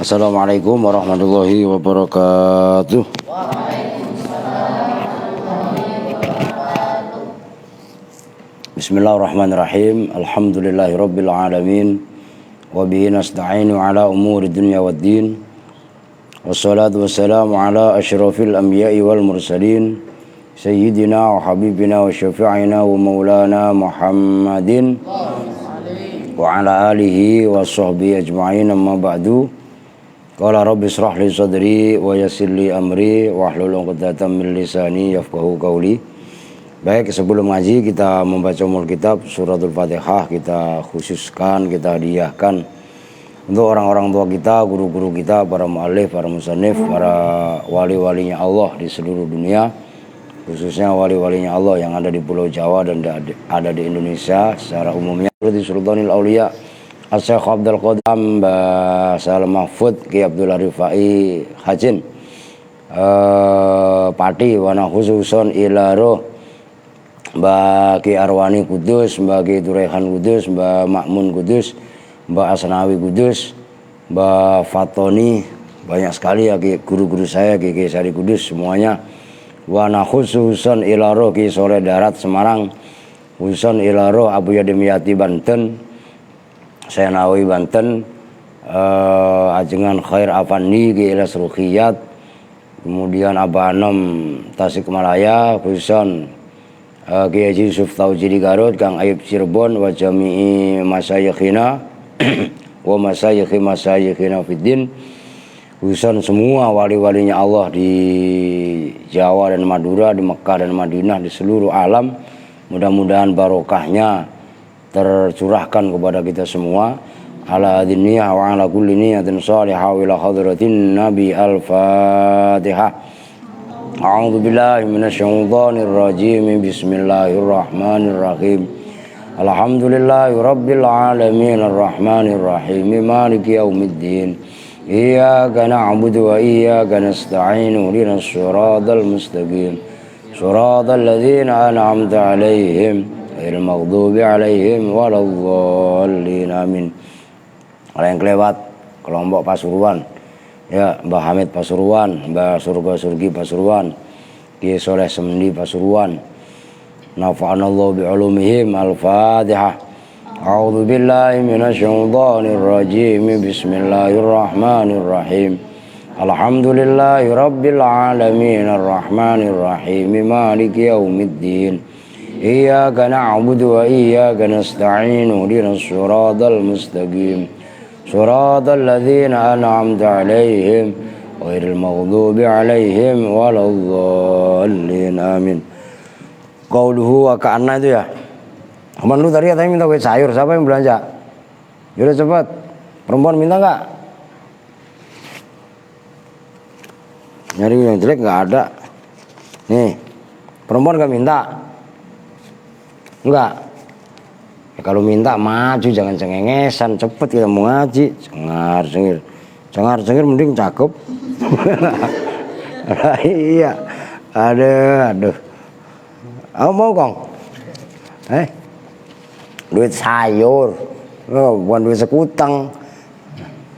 Assalamualaikum warahmatullahi wabarakatuh. Bismillahirrahmanirrahim. Alhamdulillahirabbil alamin. Wa bihi nasta'inu ala umuri dunya waddin. Wassalatu wassalamu ala asyrafil anbiya'i wal mursalin sayyidina wa habibina wa syafi'ina wa maulana Muhammadin wa ala alihi wa sahbihi ajma'in, amma ba'du. Qala rabbi israh li sadri wa yassir li amri wahlul 'uqdatam min lisani yafqahu qawli. Baik, sebelum ngaji kita membaca umul kitab suratul Fatihah, kita khususkan, kita hadiahkan untuk orang-orang tua kita, guru-guru kita, para mu'allif, para musannif, para wali-walinya Allah di seluruh dunia, khususnya wali-walinya Allah yang ada di Pulau Jawa dan ada di Indonesia secara umumnya. Seperti Sultanil Aulia Syekh Abdul Qadir, Mbah Salam Mahfud, Ki Abdul Rifai Hajin, Pati wana khususon ilaro Mbah Ki Arwani Kudus, Mbah Ki Turehan Kudus, Mbah Makmun Kudus, Mbah Asnawi Kudus, Mbah Fatoni banyak sekali ya guru-guru saya Ki Sari Kudus semuanya. Wa nakhususun ilaro Ki Soleh Darat Semarang, khususun ilaro Abu Yadimiyati Banten, saya Nawawi Banten, ajengan Khair Afandi Ki Ilyas Ruqiyat, kemudian Abah Anom Tasikmalaya, khususun Ki Haji Yusuf Taujidi Garut, Kang Ayub Cirebon, wa jami'i masyayikhina wa masyayikhina fiddin, khususan semua wali-walinya Allah di Jawa dan Madura, di Mekah dan Madinah, di seluruh alam. Mudah-mudahan barokahnya tercurahkan kepada kita semua. Ala adiniyah wa ala kulli niyatin salihah wa ila hadratin Nabi al-Fatihah. A'udzu billahi minasyaitonir rajim. Bismillahirrahmanirrahim. Alhamdulillahi rabbil alamin arrahmanir rahim maliki yaumiddin. Iyyaka na'budu wa iyyaka nasta'in ihdinas siratal mustaqim siratal ladzina an'amta 'alaihim ghairil maghdubi 'alaihim waladdallin amin. Ada yang kelewat kelompok Pasuruan ya, Mbah Hamid Pasuruan, Mbah Surga Surgi Pasuruan, Ki Soleh Semendi Pasuruan, nafa'anallahu bi'ulumihim. Al-Fatihah. A'udzu billahi minasyaitonir rajim. Bismillahirrahmanirrahim. Alhamdulillahi rabbil alamin arrahmanir rahim maliki yaumiddin. Iyyaka na'budu wa iyyaka nasta'in ihdinas siratal mustaqim siratal ladzina an'amta 'alaihim ghairil maghdubi 'alaihim waladdallin amin. Qauluhu wa ka'anna itu ya. Aman lu tadi katanya minta kue sayur, siapa yang belanja? Yaudah cepat. Perempuan minta nggak? Nyari yang jelek nggak ada. Nih, perempuan nggak minta? Enggak. Ya, kalau minta maju, jangan cengengesan, cepet kita mau ngaji. Cengar-cengir mending cakep. Iya. Aduh. Aku mau kong. Duit sayur, bukan duit sekutang.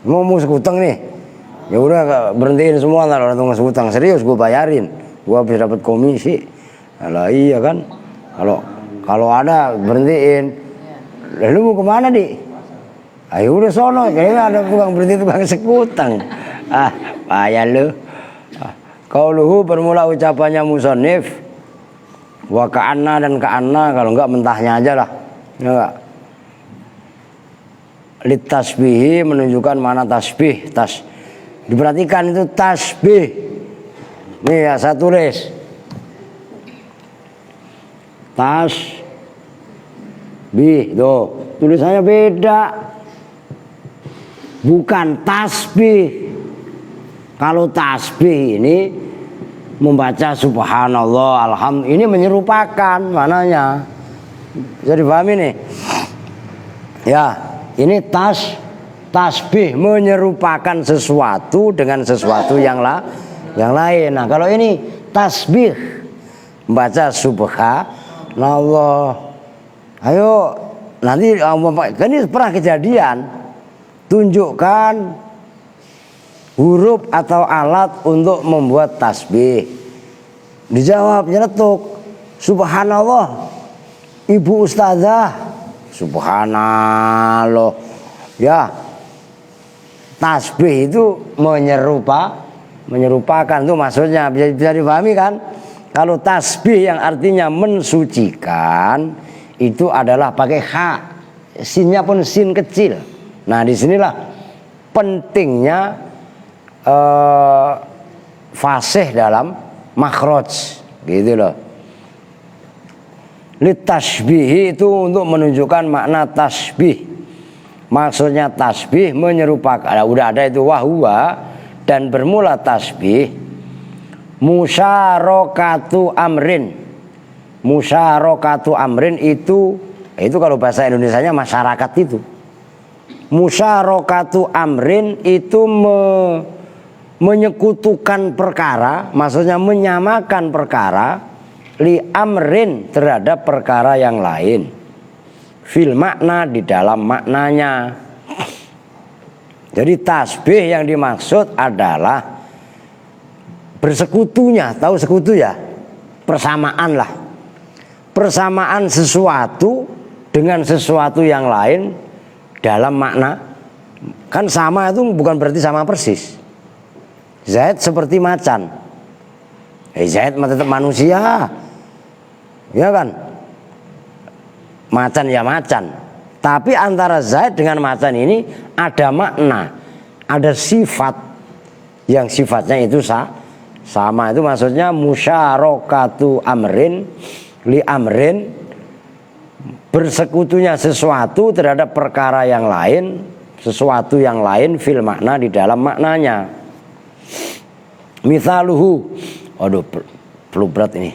Mau sekutang nih, ya udah berhentiin semua lah orang sekutang. Serius gue bayarin, gue bisa dapat komisi. Lah iya kan, kalau ada berhentiin. Lalu mau kemana di? Ayo udah sono, kayaknya ada tukang berhenti tukang sekutang. Payah lu. Qauluhu bermula ucapannya musannif. Wa ka'anna dan ka'anna, kalau enggak mentahnya aja lah. Enggak. Litasbihi menunjukkan mana tasbih. Diperhatikan itu tasbih. Nih ya, saya tulis. Tasbih, tuh. Tulisannya beda. Bukan tasbih. Kalau tasbih ini membaca subhanallah, alhamdulillah, ini menyerupakan mananya. Bisa dipahami nih? Ya, ini tasbih menyerupakan sesuatu dengan sesuatu yang lain. Nah, kalau ini tasbih membaca subhanallah. Ayo nanti kan ini pernah kejadian. Tunjukkan huruf atau alat untuk membuat tasbih. Dijawab nyeletuk, subhanallah. Ibu ustazah, subhanallah. Ya, tasbih itu menyerupakan itu maksudnya, bisa dipahami kan? Kalau tasbih yang artinya mensucikan itu adalah pakai ha, sinnya pun sin kecil. Nah, disinilah pentingnya fasih dalam makhraj, gitu loh. Litasbih itu untuk menunjukkan makna tasbih. Maksudnya tasbih menyerupakan, udah ada itu wahwa, dan bermula tasbih musyarakatu amrin. Musyarakatu amrin itu kalau bahasa Indonesianya masyarakat itu. Musyarakatu amrin itu menyekutukan perkara, maksudnya menyamakan perkara li amrin terhadap perkara yang lain, fil makna di dalam maknanya. Jadi tasbih yang dimaksud adalah bersekutunya, tahu sekutu ya? Persamaan lah. Persamaan sesuatu dengan sesuatu yang lain dalam makna. Kan sama itu bukan berarti sama persis. Zaid seperti macan. Zaid tetap manusia. Ya kan? Macan ya macan. Tapi antara Zaid dengan macan ini ada makna, ada sifat yang sifatnya itu sama. Itu maksudnya musyarakatu amrin li amrin, bersekutunya sesuatu terhadap perkara yang lain, sesuatu yang lain fil makna di dalam maknanya. Mithaluhu, aduh perlu berat ini.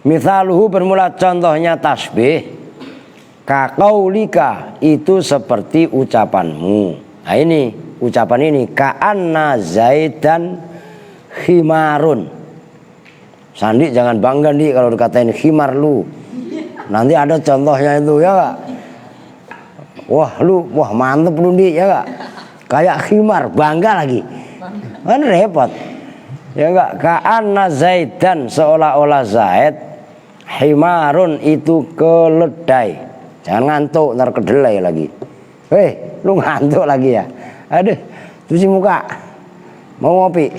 Mithaluhu bermula contohnya tasbih. Kaqaulika itu seperti ucapanmu. Nah ini ucapan ini ka'anna zaidan khimarun. Sandi jangan bangga nih kalau dikatain khimar lu. Nanti ada contohnya itu ya Kak. Wah mantep lu nih ya Kak. Kayak khimar, bangga lagi. Kan repot. Ya Kak, ka'anna zaidan seolah-olah Zaid himarun itu keledai. Jangan ngantuk, ntar kedelai lagi. Lu ngantuk lagi ya? Aduh, cuci muka. Mau ngopi?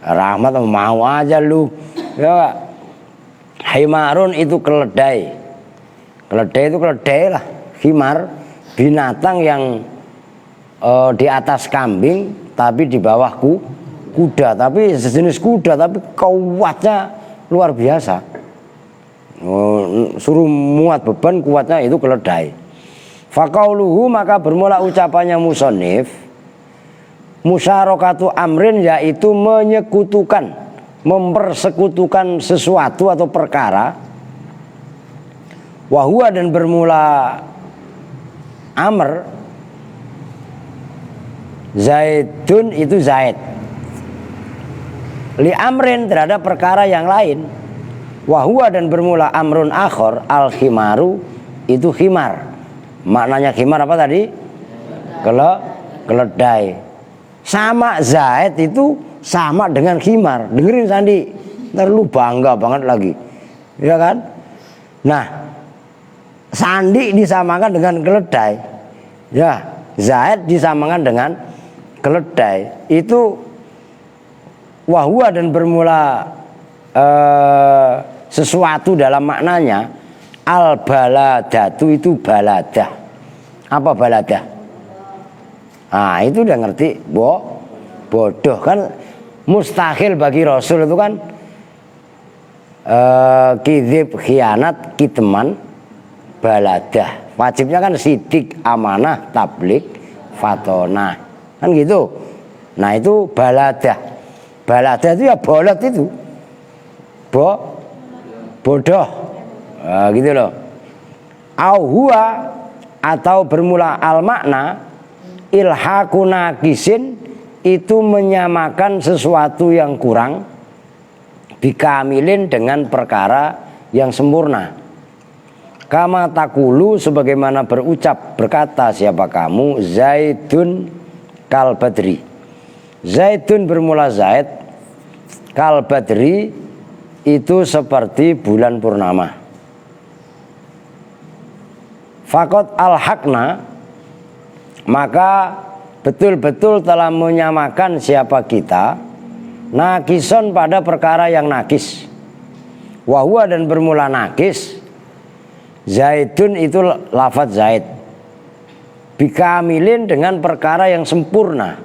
Rahmat mau aja lu. Ya, himarun itu keledai. Keledai itu keledai lah. Himar, binatang yang di atas kambing, tapi di bawah kuda. Tapi sejenis kuda, tapi kuatnya luar biasa. Suruh muat beban kuatnya itu keledai. Faqauluhu maka bermula ucapannya musannif musyarakatu amrin yaitu menyekutukan, mempersekutukan sesuatu atau perkara. Wahua dan bermula amr Zaidun itu Zaid li amrin terhadap perkara yang lain. Wahua dan bermula amrun akhor al khimaru itu khimar. Maknanya khimar apa tadi? Keledai. Sama Zaid itu sama dengan khimar. Dengerin Sandi, ntar lu bangga banget lagi, ya kan? Nah, Sandi disamakan dengan keledai, ya. Zaid disamakan dengan keledai. Itu wahua dan bermula sesuatu dalam maknanya. Al baladatu itu baladah. Apa baladah? Nah itu udah ngerti. Bodoh kan. Mustahil bagi Rasul itu kan kizib, khianat, kitman, baladah. Wajibnya kan sidik, amanah, tablik, fatona. Kan gitu. Nah itu baladah. Baladah itu ya bolot itu. Bodoh. Gitu loh. Auhua atau bermula al makna ilhaquna kisin itu menyamakan sesuatu yang kurang bikamilin dengan perkara yang sempurna. Kama takulu sebagaimana berucap berkata siapa kamu Zaidun kal badri. Zaidun bermula Zaid kal badri itu seperti bulan purnama. Fakot al-haqna maka betul-betul telah menyamakan siapa kita nakison pada perkara yang nakis. Wahua dan bermula nakis Zaidun itu lafadz Zaid bikamilin dengan perkara yang sempurna.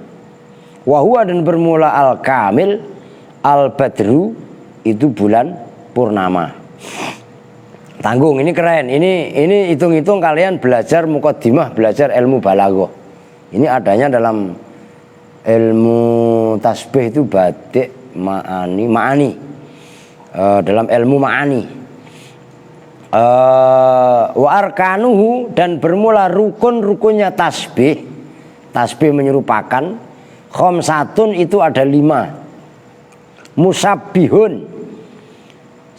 Wahua dan bermula al-kamil al-badru itu bulan purnama. Tanggung, ini keren. Ini hitung-hitung kalian belajar muqaddimah, belajar ilmu balaghah. Ini adanya dalam ilmu tasbih itu badik ma'ani. Dalam ilmu ma'ani. Wa arkanuhu dan bermula rukun-rukunnya tasbih. Tasbih menyerupakan. Khamsatun itu ada 5. Musabbihun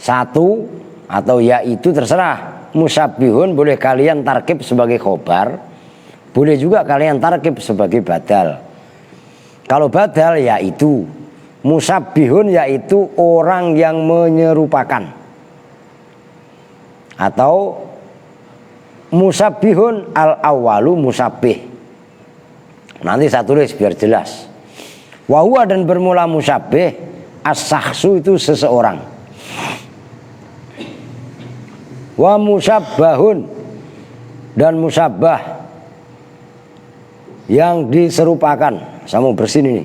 1 atau ya itu terserah. Musabbihun boleh kalian tarkib sebagai khobar. Boleh juga kalian tarkib sebagai badal. Kalau badal yaitu musabbihun, yaitu orang yang menyerupakan, atau musabbihun al-awwalu musabbih. Nanti saya tulis biar jelas. Wa huwa, dan bermula musabbih, as-sakhsu itu seseorang. Wa musabbahun, dan musabbah yang diserupakan. Saya mau bersin ini.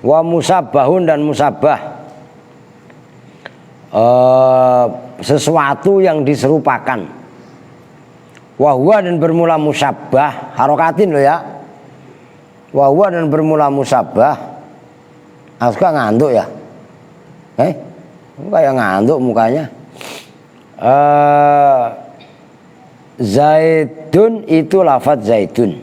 Wa musabbahun, dan musabbah sesuatu yang diserupakan. Wa huwa, dan bermula musabbah, harokatin loh ya. Wa huwa, dan bermula musabbah. Suka ngantuk ya? Kayak ngantuk mukanya. Zaidun itu lafadz zaidun.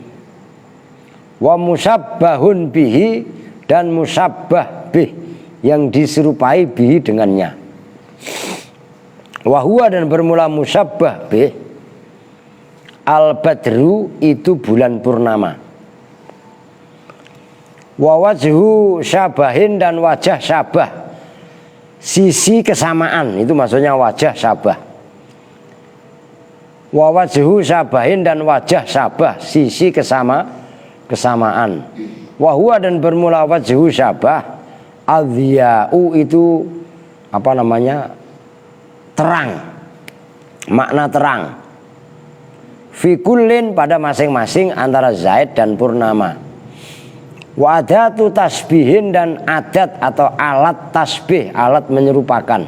Wa musabbahun bihi, dan musabbah bih yang diserupai bihi dengannya. Wa huwa, dan bermula musabbah bih, al-badru itu bulan purnama. Wa wajhu syabahin, dan wajah syabah, sisi kesamaan, itu maksudnya wajah syabah. Wa wajhu syabahin, dan wajah syabah, sisi kesamaan. Wa huwa, dan bermula wajhu syabah, adhiya'u itu apa namanya, terang, makna terang. Fi kullin, pada masing-masing antara zaid dan purnama. Wa adatu tasbihin, dan adat atau alat tasbih, alat menyerupakan.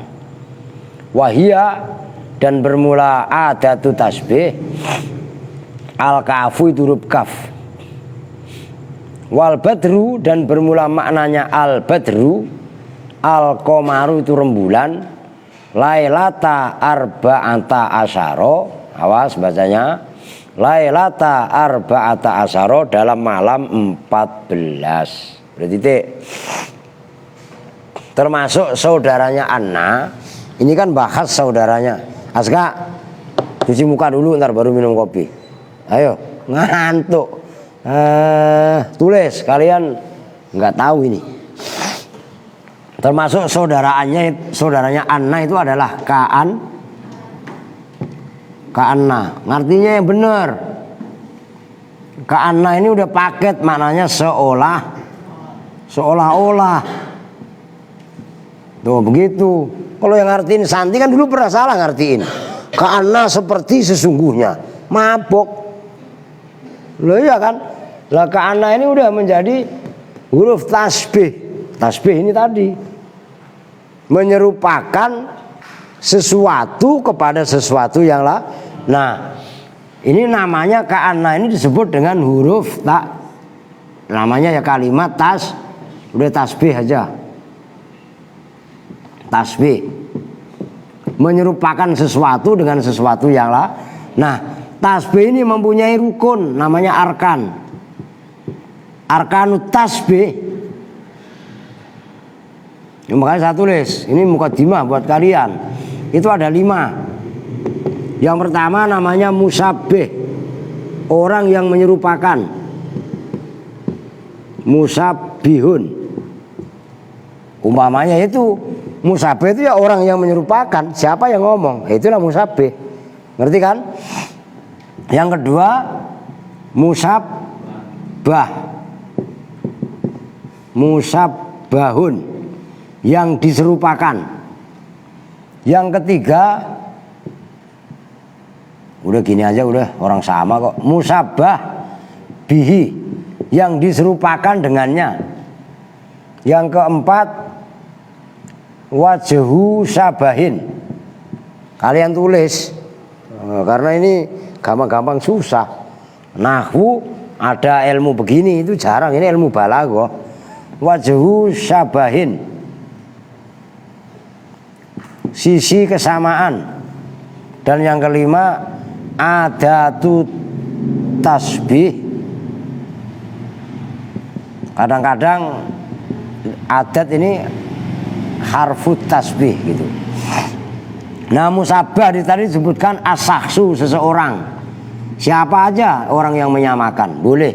Wahia, dan bermula adatu tasbih, al-kafu itu huruf kaf. Wal badru, dan bermula maknanya al badru, al qomaru itu rembulan, lailata arba'ata asyara, awas bacanya, lailata arba'ata asyara, dalam malam 14. Berarti termasuk saudaranya Anna. Ini kan bahas saudaranya. Aska, cuci muka dulu, ntar baru minum kopi. Ayo, ngantuk. Tulis, kalian nggak tahu ini. Termasuk saudaranya Anna itu adalah Ka'anna. Ngartinya yang benar. Ka'anna ini udah paket, maknanya seolah-olah. Tuh begitu. Kalau yang ngartiin Santi kan dulu pernah salah ngartiin. Ka'anna seperti sesungguhnya. Mabok. Loh iya kan? Lah ka'anna ini udah menjadi huruf tasbih. Tasbih ini tadi menyerupakan sesuatu kepada sesuatu yang lain. Nah, ini namanya ka'anna ini disebut dengan huruf tak. Namanya ya kalimat udah tasbih aja. Tasbih menyerupakan sesuatu dengan sesuatu yang lain. Nah, tasbih ini mempunyai rukun, namanya arkan. Arkanut tasbih. Makanya saya tulis, ini mukadimah buat kalian. Itu ada 5. Yang pertama namanya musabbih, orang yang menyerupakan. Musabbihun. Umpamanya itu musabbih itu ya orang yang menyerupakan. Siapa yang ngomong? Itulah musabbih. Ngerti kan? Yang kedua musabbah. Musabbahun, yang diserupakan. Yang ketiga, udah gini aja, udah orang sama kok. Musabbah bihi, yang diserupakan dengannya. Yang keempat, wajhu sabahin. Kalian tulis, karena ini gampang-gampang susah. Nahwu ada ilmu begini itu jarang, ini ilmu balaghah. Wajhu syabahin, sisi kesamaan. Dan yang kelima adatu tasbih. Kadang-kadang adat ini harfu tasbih gitu. Nah musabbah tadi disebutkan as-sakhsu, seseorang. Siapa aja orang yang menyamakan boleh.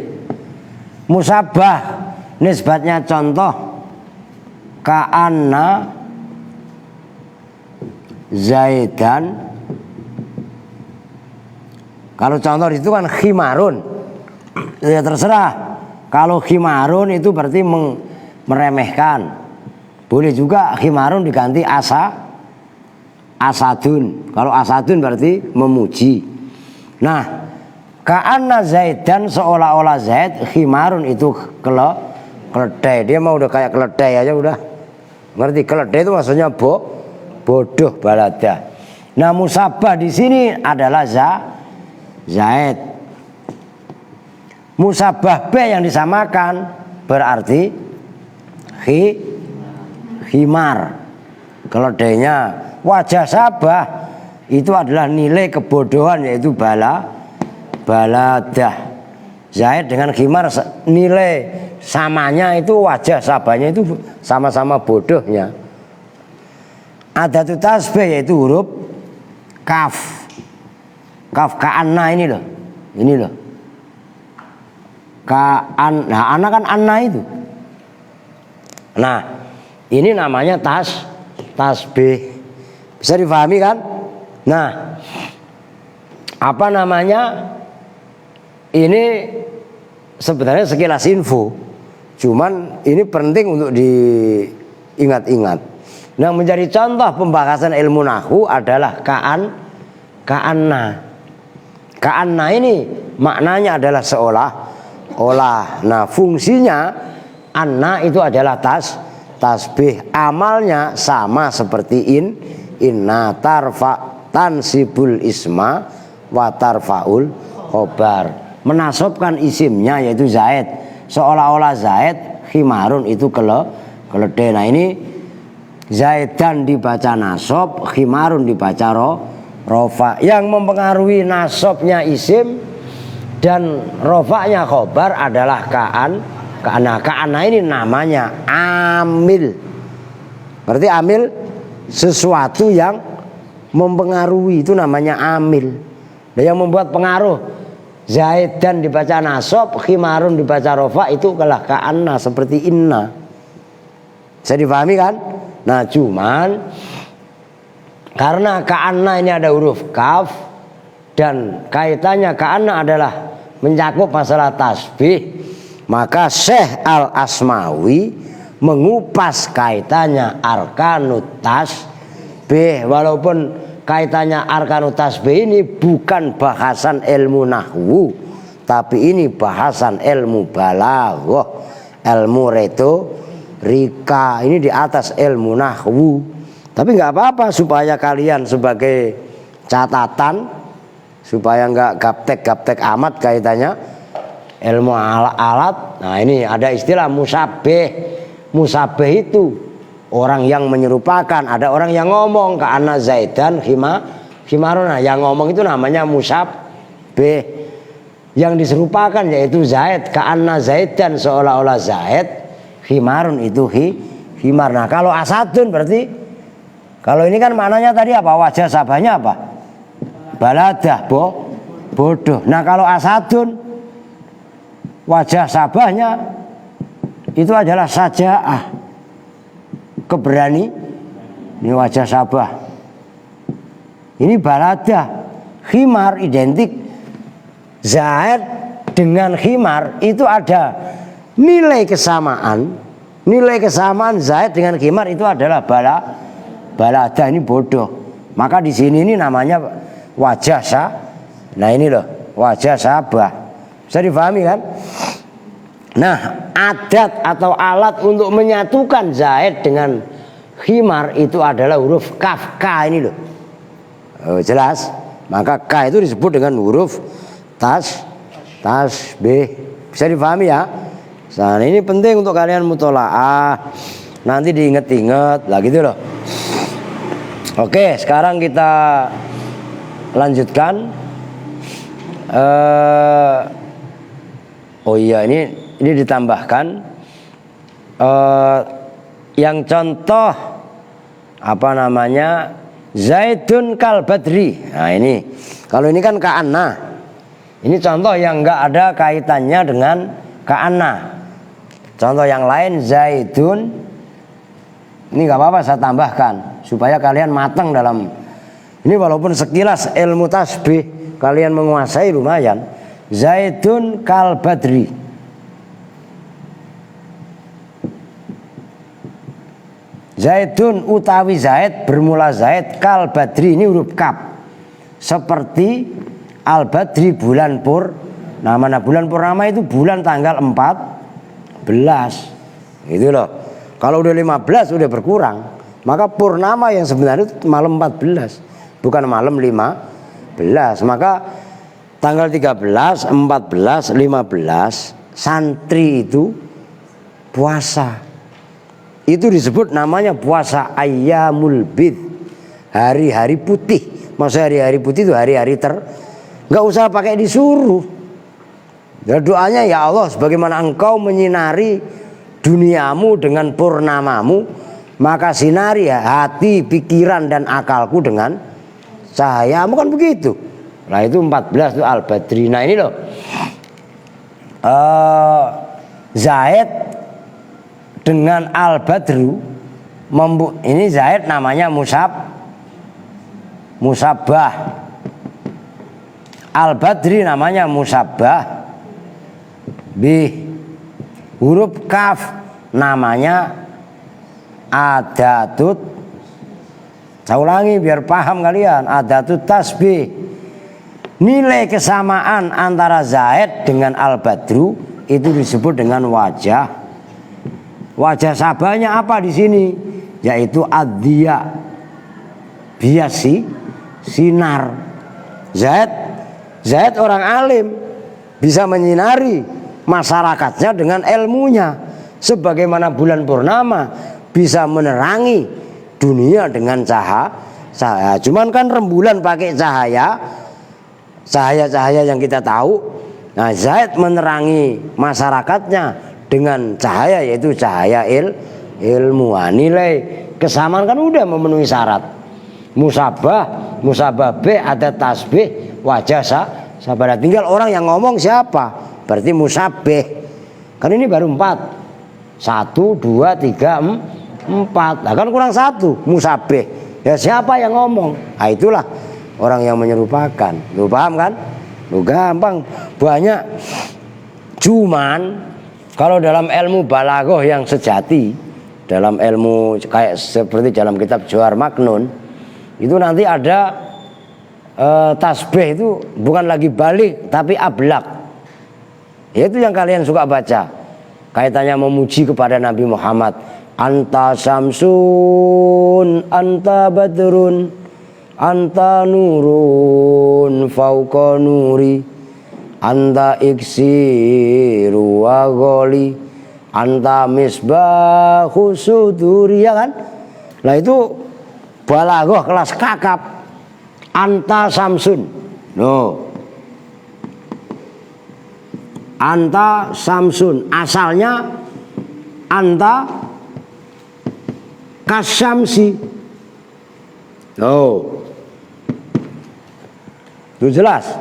Musabbah nisbatnya contoh ka'anna Zaidan. Kalau contoh itu kan khimarun, ya terserah. Kalau khimarun itu berarti meremehkan. Boleh juga khimarun diganti asadun. Kalau asadun berarti memuji. Nah, ka'anna Zaidan seolah-olah Zaid, khimarun itu keledai. Dia mau udah kayak keledai aja udah. Ngerti keledai itu maksudnya bodoh balada. Nah, musabbah di sini adalah Zaid. Musabbah B yang disamakan berarti khimar. Keledainya. Wajah sabah itu adalah nilai kebodohan, yaitu baladah. Zaid dengan khimar nilai samanya itu wajah sabahnya itu sama-sama bodohnya. Ada tuh tasbih yaitu huruf kaf. Kaf ka'anna ini loh. Ini loh. Nah, ana kan anna itu. Nah, ini namanya tasbih. Bisa difahami kan? Nah, apa namanya? Ini sebenarnya sekilas info. Cuman ini penting untuk diingat-ingat. Yang menjadi contoh pembahasan ilmu nahwu adalah ka'anna. Ka'anna ini maknanya adalah seolah-olah. Nah, fungsinya anna itu adalah tasbih. Amalnya sama seperti inna tansibul isma wa tarfaul khobar. Menasobkan isimnya yaitu Zaid. Seolah-olah Zaid, khimarun itu keledai. Nah, ini Zaidan dibaca nasob, khimarun dibaca rofa. Yang mempengaruhi nasobnya isim dan rofanya khobar adalah ka'anna ini namanya amil. Berarti amil sesuatu yang mempengaruhi, itu namanya amil. Dan yang membuat pengaruh Zaidan dibaca nasob, khimarun dibaca rofa, itu adalah ka'anna seperti inna. Bisa dipahami kan? Nah, cuman karena ka'anna ini ada huruf kaf dan kaitannya ka'anna adalah mencakup masalah tasbih, maka Syekh Al-Asmawi mengupas kaitannya arkanut tasbih. Walaupun kaitannya arkanut tasbih ini bukan bahasan ilmu nahwu, tapi ini bahasan ilmu balaghah, ilmu retorika. Ini di atas ilmu nahwu. Tapi nggak apa-apa supaya kalian sebagai catatan, supaya nggak gaptek amat kaitannya ilmu alat. Nah, ini ada istilah musabbih. Musabbih itu orang yang menyerupakan. Ada orang yang ngomong ka'anna Zaidan khimarun. Yang ngomong itu namanya musabbih. Yang diserupakan yaitu Zaid, ka'anna Zaidan seolah-olah Zaid, khimarun itu khimar. Nah, kalau asadun berarti, kalau ini kan maknanya tadi apa? Wajah sabahnya apa? Baladah, bodoh. Nah, kalau asadun wajah sabahnya itu adalah sajaah, keberani. Ini wajah sabah. Ini baladah. Khimar identik Zaid dengan khimar itu ada nilai kesamaan. Nilai kesamaan Zaid dengan khimar itu adalah baladah, ini bodoh. Maka di sini ini namanya wajah Nah, ini loh, wajah sabah. Bisa difahami kan? Nah, adat atau alat untuk menyatukan Zaid dengan khimar itu adalah huruf kaf, K ini loh. Oh, jelas? Maka K itu disebut dengan huruf tasbih. Bisa difahami ya? Nah, ini penting untuk kalian mutolaah. Nanti diinget-inget lah gitu loh. Oke, sekarang kita lanjutkan. Oh iya, ini ditambahkan yang contoh apa namanya Zaidun kal badri. Nah, ini kalau ini kan ka'anna. Ini contoh yang enggak ada kaitannya dengan ka'anna. Contoh yang lain Zaidun. Ini enggak apa-apa saya tambahkan supaya kalian matang dalam ini, walaupun sekilas ilmu tasbih kalian menguasai lumayan. Zaidun kal badri. Zaidun utawi Zaid bermula Zaid kal badri, ini huruf kaf. Seperti al badri bulan pur. Nah, mana bulan purnama itu bulan tanggal 14. Gitu loh. Kalau udah 15 udah berkurang. Maka purnama yang sebenarnya itu malam 14, bukan malam 15. Maka tanggal 13, 14, 15 santri itu puasa. Itu disebut namanya puasa ayyamul bid, hari-hari putih. Maksudnya hari-hari putih itu hari-hari nggak usah pakai disuruh. Ya, doanya ya Allah, sebagaimana engkau menyinari duniamu dengan purnamamu, maka sinari ya hati, pikiran dan akalku dengan cahayamu, kan begitu. Nah itu 14 itu al-badri. Nah ini loh Zaid dengan al-badru, ini Zaid namanya musabbah, al-badri namanya musabbah. Huruf kaf namanya adatut. Saya ulangi biar paham kalian. Adatut tasbih. Nilai kesamaan antara Zaid dengan al-badru itu disebut dengan wajah. Wajah sabahnya apa di sini? Yaitu adhiya, biasi, sinar. Zaid orang alim, bisa menyinari masyarakatnya dengan ilmunya, sebagaimana bulan purnama bisa menerangi dunia dengan cahaya. Cuman kan rembulan pakai cahaya yang kita tahu. Nah, Zaid menerangi masyarakatnya dengan cahaya, yaitu cahaya ilmu. Nilai kesamaan kan udah memenuhi syarat. Musabbah B ada tasbih, wajah sabada. Tinggal orang yang ngomong siapa? Berarti musabbih. Kan ini baru 4. 1, 2, 3, 4. Nah kan kurang 1, musabbih. Ya siapa yang ngomong? Nah itulah orang yang menyerupakan. Lu paham kan? Lu gampang. Banyak. Cuman kalau dalam ilmu balaghah yang sejati, dalam ilmu kayak seperti dalam kitab Johar Maknun, itu nanti ada tasbih itu bukan lagi balik tapi ablaq. Itu yang kalian suka baca. Kaitannya memuji kepada Nabi Muhammad. Anta samsun, anta badrun, anta nurun fauqa nuri, anta iksiru wa ghali, anta misbahu suduri, ya kan? Nah itu balaghah kelas kakap. Anta samsun. No. Anta samsun, asalnya anta kasyamsi. Oh, itu jelas.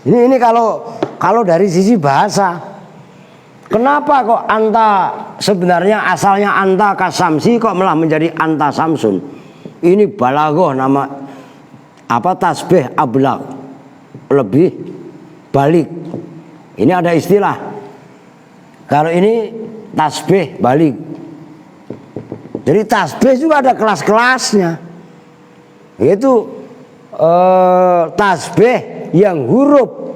Ini kalau dari sisi bahasa, kenapa kok anta sebenarnya asalnya anta kasyamsi kok malah menjadi anta samsun? Ini balaghah nama apa tasbih ablaq, lebih balik. Ini ada istilah. Kalau ini tasbih balik. Jadi tasbih juga ada kelas-kelasnya. Yaitu tasbih yang huruf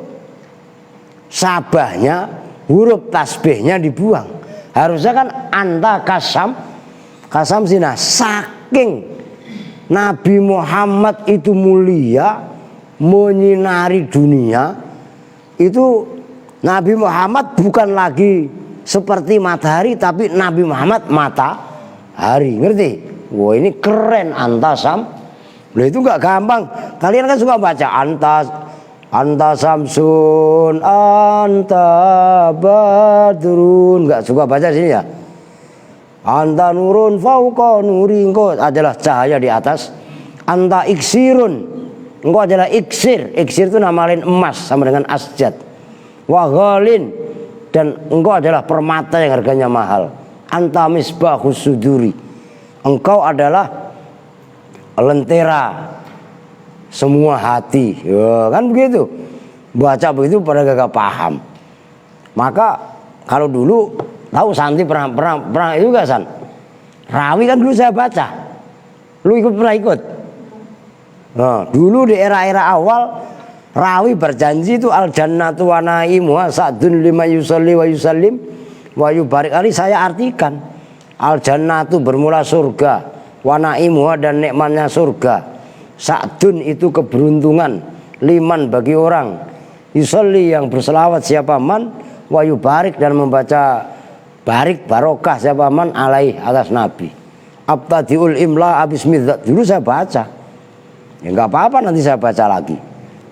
sabahnya, huruf tasbihnya dibuang. Harusnya kan anta kasam sina. Saking Nabi Muhammad itu mulia, menyinari dunia, itu Nabi Muhammad bukan lagi seperti matahari, tapi Nabi Muhammad matahari, ngerti? Wah ini keren, antasam. Loh itu nggak gampang. Kalian kan suka baca anta samsun, anta badrun, nggak suka baca sini ya? Anta nurun fauqa nuri, engkau adalah cahaya di atas. Anta iksirun, engkau adalah iksir. Iksir itu nama lain emas, sama dengan asjad. wa ghalin, dan engkau adalah permata yang harganya mahal. Anta misbahus suduri, engkau adalah lentera semua hati. Ya, kan begitu. Baca begitu pada gak paham. Maka kalau dulu tahu Santi pernah itu gak San? Rawi kan dulu saya baca. Lu pernah ikut? Nah, dulu di era-era awal Rawi berjanji itu al jannatu wa naimuha sa'dun lima yusalli wa yusallim wa yubarik ali. Saya artikan al jannatu bermula surga, wa naimuha dan nikmatnya surga, sa'dun itu keberuntungan, liman bagi orang, yusalli yang berselawat siapa man, wa yubarik dan membaca barik barokah siapa man alaih atas nabi. Abtadiul imla abis midzat dulu saya baca. Ya enggak apa-apa nanti saya baca lagi.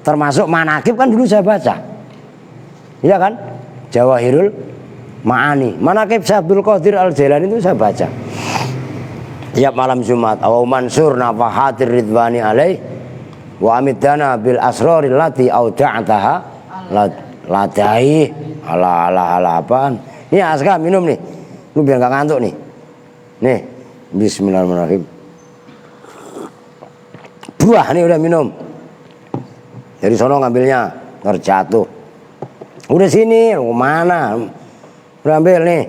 Termasuk manakib kan dulu saya baca. Iya kan? Jawahirul Ma'ani. Manakib Syabdul Qadir Al-Jailani itu saya baca. Tiap malam Jumat. Aw mansur nafahatir ridwani alaih wa amidana bil asraril lati auda'ataha ladai. Ala apaan? Ini Aska minum nih. Lu biar enggak ngantuk nih. Nih. Bismillahirrahmanirrahim. Buah nih udah minum. Dari sono ngambilnya terjatuh. Udah sini, mana? Udah ambil nih.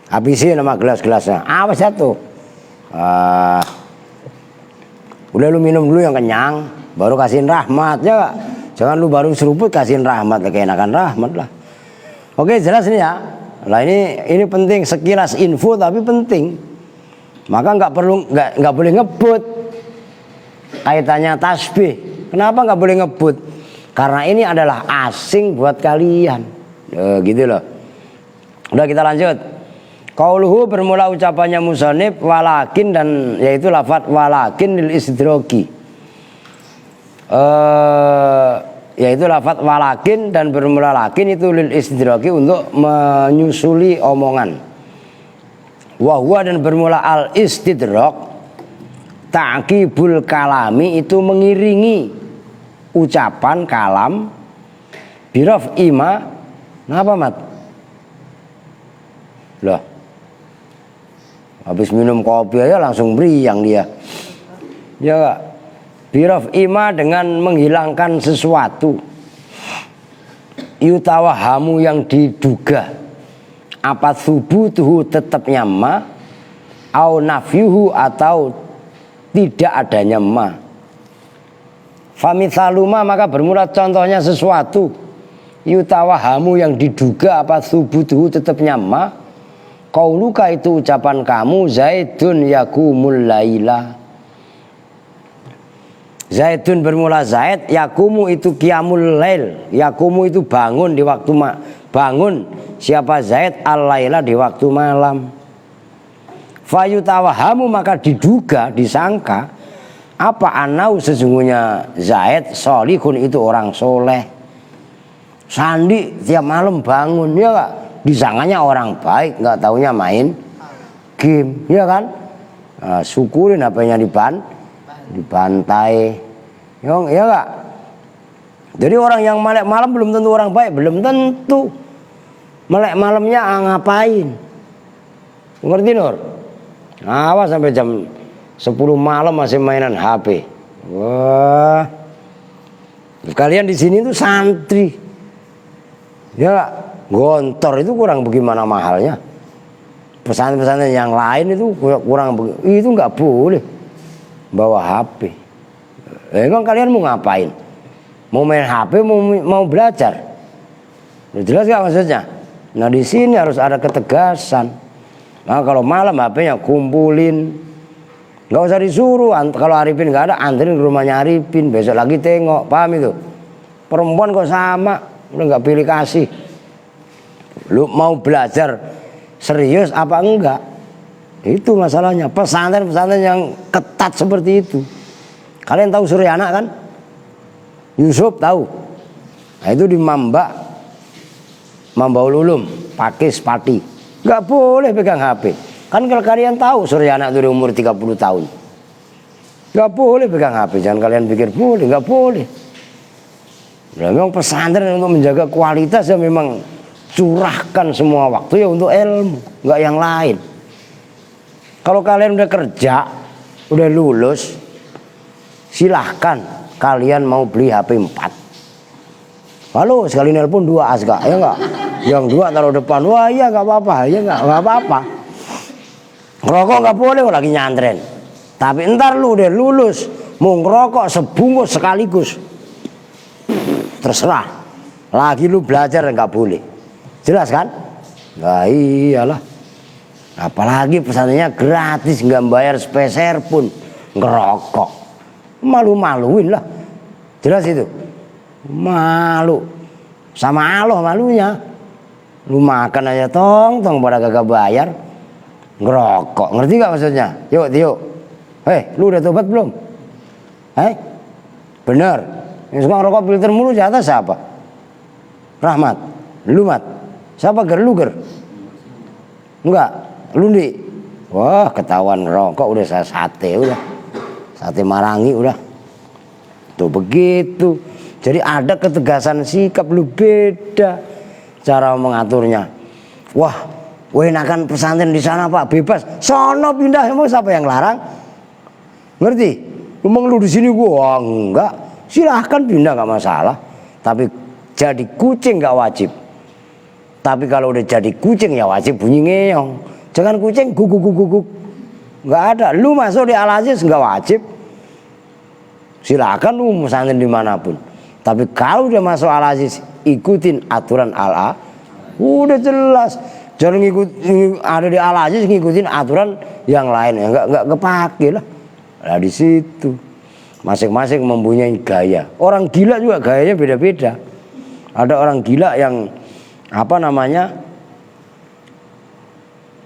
Habisin sama gelas-gelasnya. Awas jatuh. Udah lu minum dulu yang kenyang, baru kasihin rahmat ya. Jangan lu baru seruput kasihin rahmat, keenakan rahmat lah. Oke, jelas nih ya. Lah ini penting, sekilas info tapi penting. Maka nggak boleh ngebut. Kaitannya tasbih. Kenapa nggak boleh ngebut? Karena ini adalah asing buat kalian. Gitu loh. Udah kita lanjut. Qauluhu bermula ucapannya musannif walakin, dan yaitu lafaz walakin lil istidrogi. Yaitu lafaz walakin dan bermula lakin itu lil istidrogi untuk menyusuli omongan. Wahwa dan bermula al istidrok ta'qibul kalami itu mengiringi ucapan kalam biraf ima. Kenapa mat? Loh, habis minum kopi aja langsung meriang dia. Ya gak? Biraf ima dengan menghilangkan sesuatu. Yutawahamu yang diduga. Apa subutuhu tetapnya ma, au nafyuhu atau tidak adanya ma. Famithaluma maka bermula contohnya sesuatu. Yutawahamu yang diduga apa subutuhu tetapnya ma. Qauluka itu ucapan kamu Zaidun yakumul laila. Zaidun bermula Zaid, yakumu itu qiyamul lail. Yakumu itu bangun di waktu bangun siapa Zaid al-laila di waktu malam. Fayutawahamu maka diduga, disangka apa anau sesungguhnya Zaid solihun itu orang soleh. Sandi tiap malam bangun, ya gak? Disangkanya orang baik, nggak taunya main game, ya kan? Nah, syukurin apanya dibantai, ya gak? Jadi orang yang melek malam belum tentu orang baik, belum tentu. Melek malamnya ngapain? Ngerti Nur? Awas sampai jam 10 malam masih mainan HP. Wah. Kalian di sini tuh santri. Ya, gontor itu kurang bagaimana mahalnya. Pesantren-pesantren yang lain itu kurang itu nggak boleh bawa HP. Emang kalian mau ngapain? Mau main HP, mau belajar? Jelas nggak maksudnya? Nah di sini harus ada ketegasan. Nah kalau malam HP-nya kumpulin, nggak usah disuruh. Kalau Arifin nggak ada, anterin ke rumahnya Arifin. Besok lagi tengok, paham itu? Perempuan kok sama, udah nggak pilih kasih. Lu mau belajar serius apa enggak? Itu masalahnya. Pesantren-pesantren yang ketat seperti itu. Kalian tahu Suryana kan? Yusuf tahu. Nah itu di Mambaul Ulum, Pakis Pati. Gak boleh pegang HP. Kan kalau kalian tahu Suryana itu di umur 30 tahun. Gak boleh pegang HP. Jangan kalian pikir boleh, gak boleh. Nah, memang pesantren untuk menjaga kualitas ya memang curahkan semua waktu ya untuk ilmu, nggak yang lain. Kalau kalian udah kerja, udah lulus, silahkan kalian mau beli HP 4. Halo, sekali nelpon 2 asga, ya enggak? Yang 2 taruh depan, wah iya nggak apa-apa, ya nggak apa-apa. Rokok nggak boleh lagi nyantren. Tapi ntar lu udah lulus, mau ngerokok sebungkus sekaligus, terserah. Lagi lu belajar nggak boleh. Jelas kan? Nah iyalah. Apalagi pesantrennya gratis, nggak bayar sepeser pun, ngerokok. Malu-maluin lah. Jelas itu? Malu. Sama Allah malunya. Lu makan aja tong pada kagak bayar. Ngerokok. Ngerti gak maksudnya? Yuk, Tio. Hei, lu udah tobat belum? Hei? Bener. Yang suka ngerokok filter mulu di atas siapa? Rahmat. Lu Mat. Siapa ger? Lu ger? Enggak. Lundi. Wah, ketahuan ngerokok udah saya sate udah. Sate marangi udah. Tuh begitu. Jadi ada ketegasan sikap, lu beda cara mengaturnya. Wah, enakan pesantren di sana Pak, bebas. Sono pindah, emang siapa yang larang? Ngerti? Emang lu di sini gua enggak. Silahkan pindah nggak masalah. Tapi jadi kucing nggak wajib. Tapi kalau udah jadi kucing ya wajib bunyi ngeong. Jangan kucing guguk. Nggak ada. Lu masuk di Al-Aziz nggak wajib. Silakan lu pesantren dimanapun. Tapi kalau udah masuk Al-Aziz, ikutin aturan Al-A. Udah jelas. Jangan ada di Al-Aziz ngikutin aturan yang lain ya nggak kepake lah. Nah di situ masing-masing mempunyai gaya. Orang gila juga gayanya beda-beda. Ada orang gila yang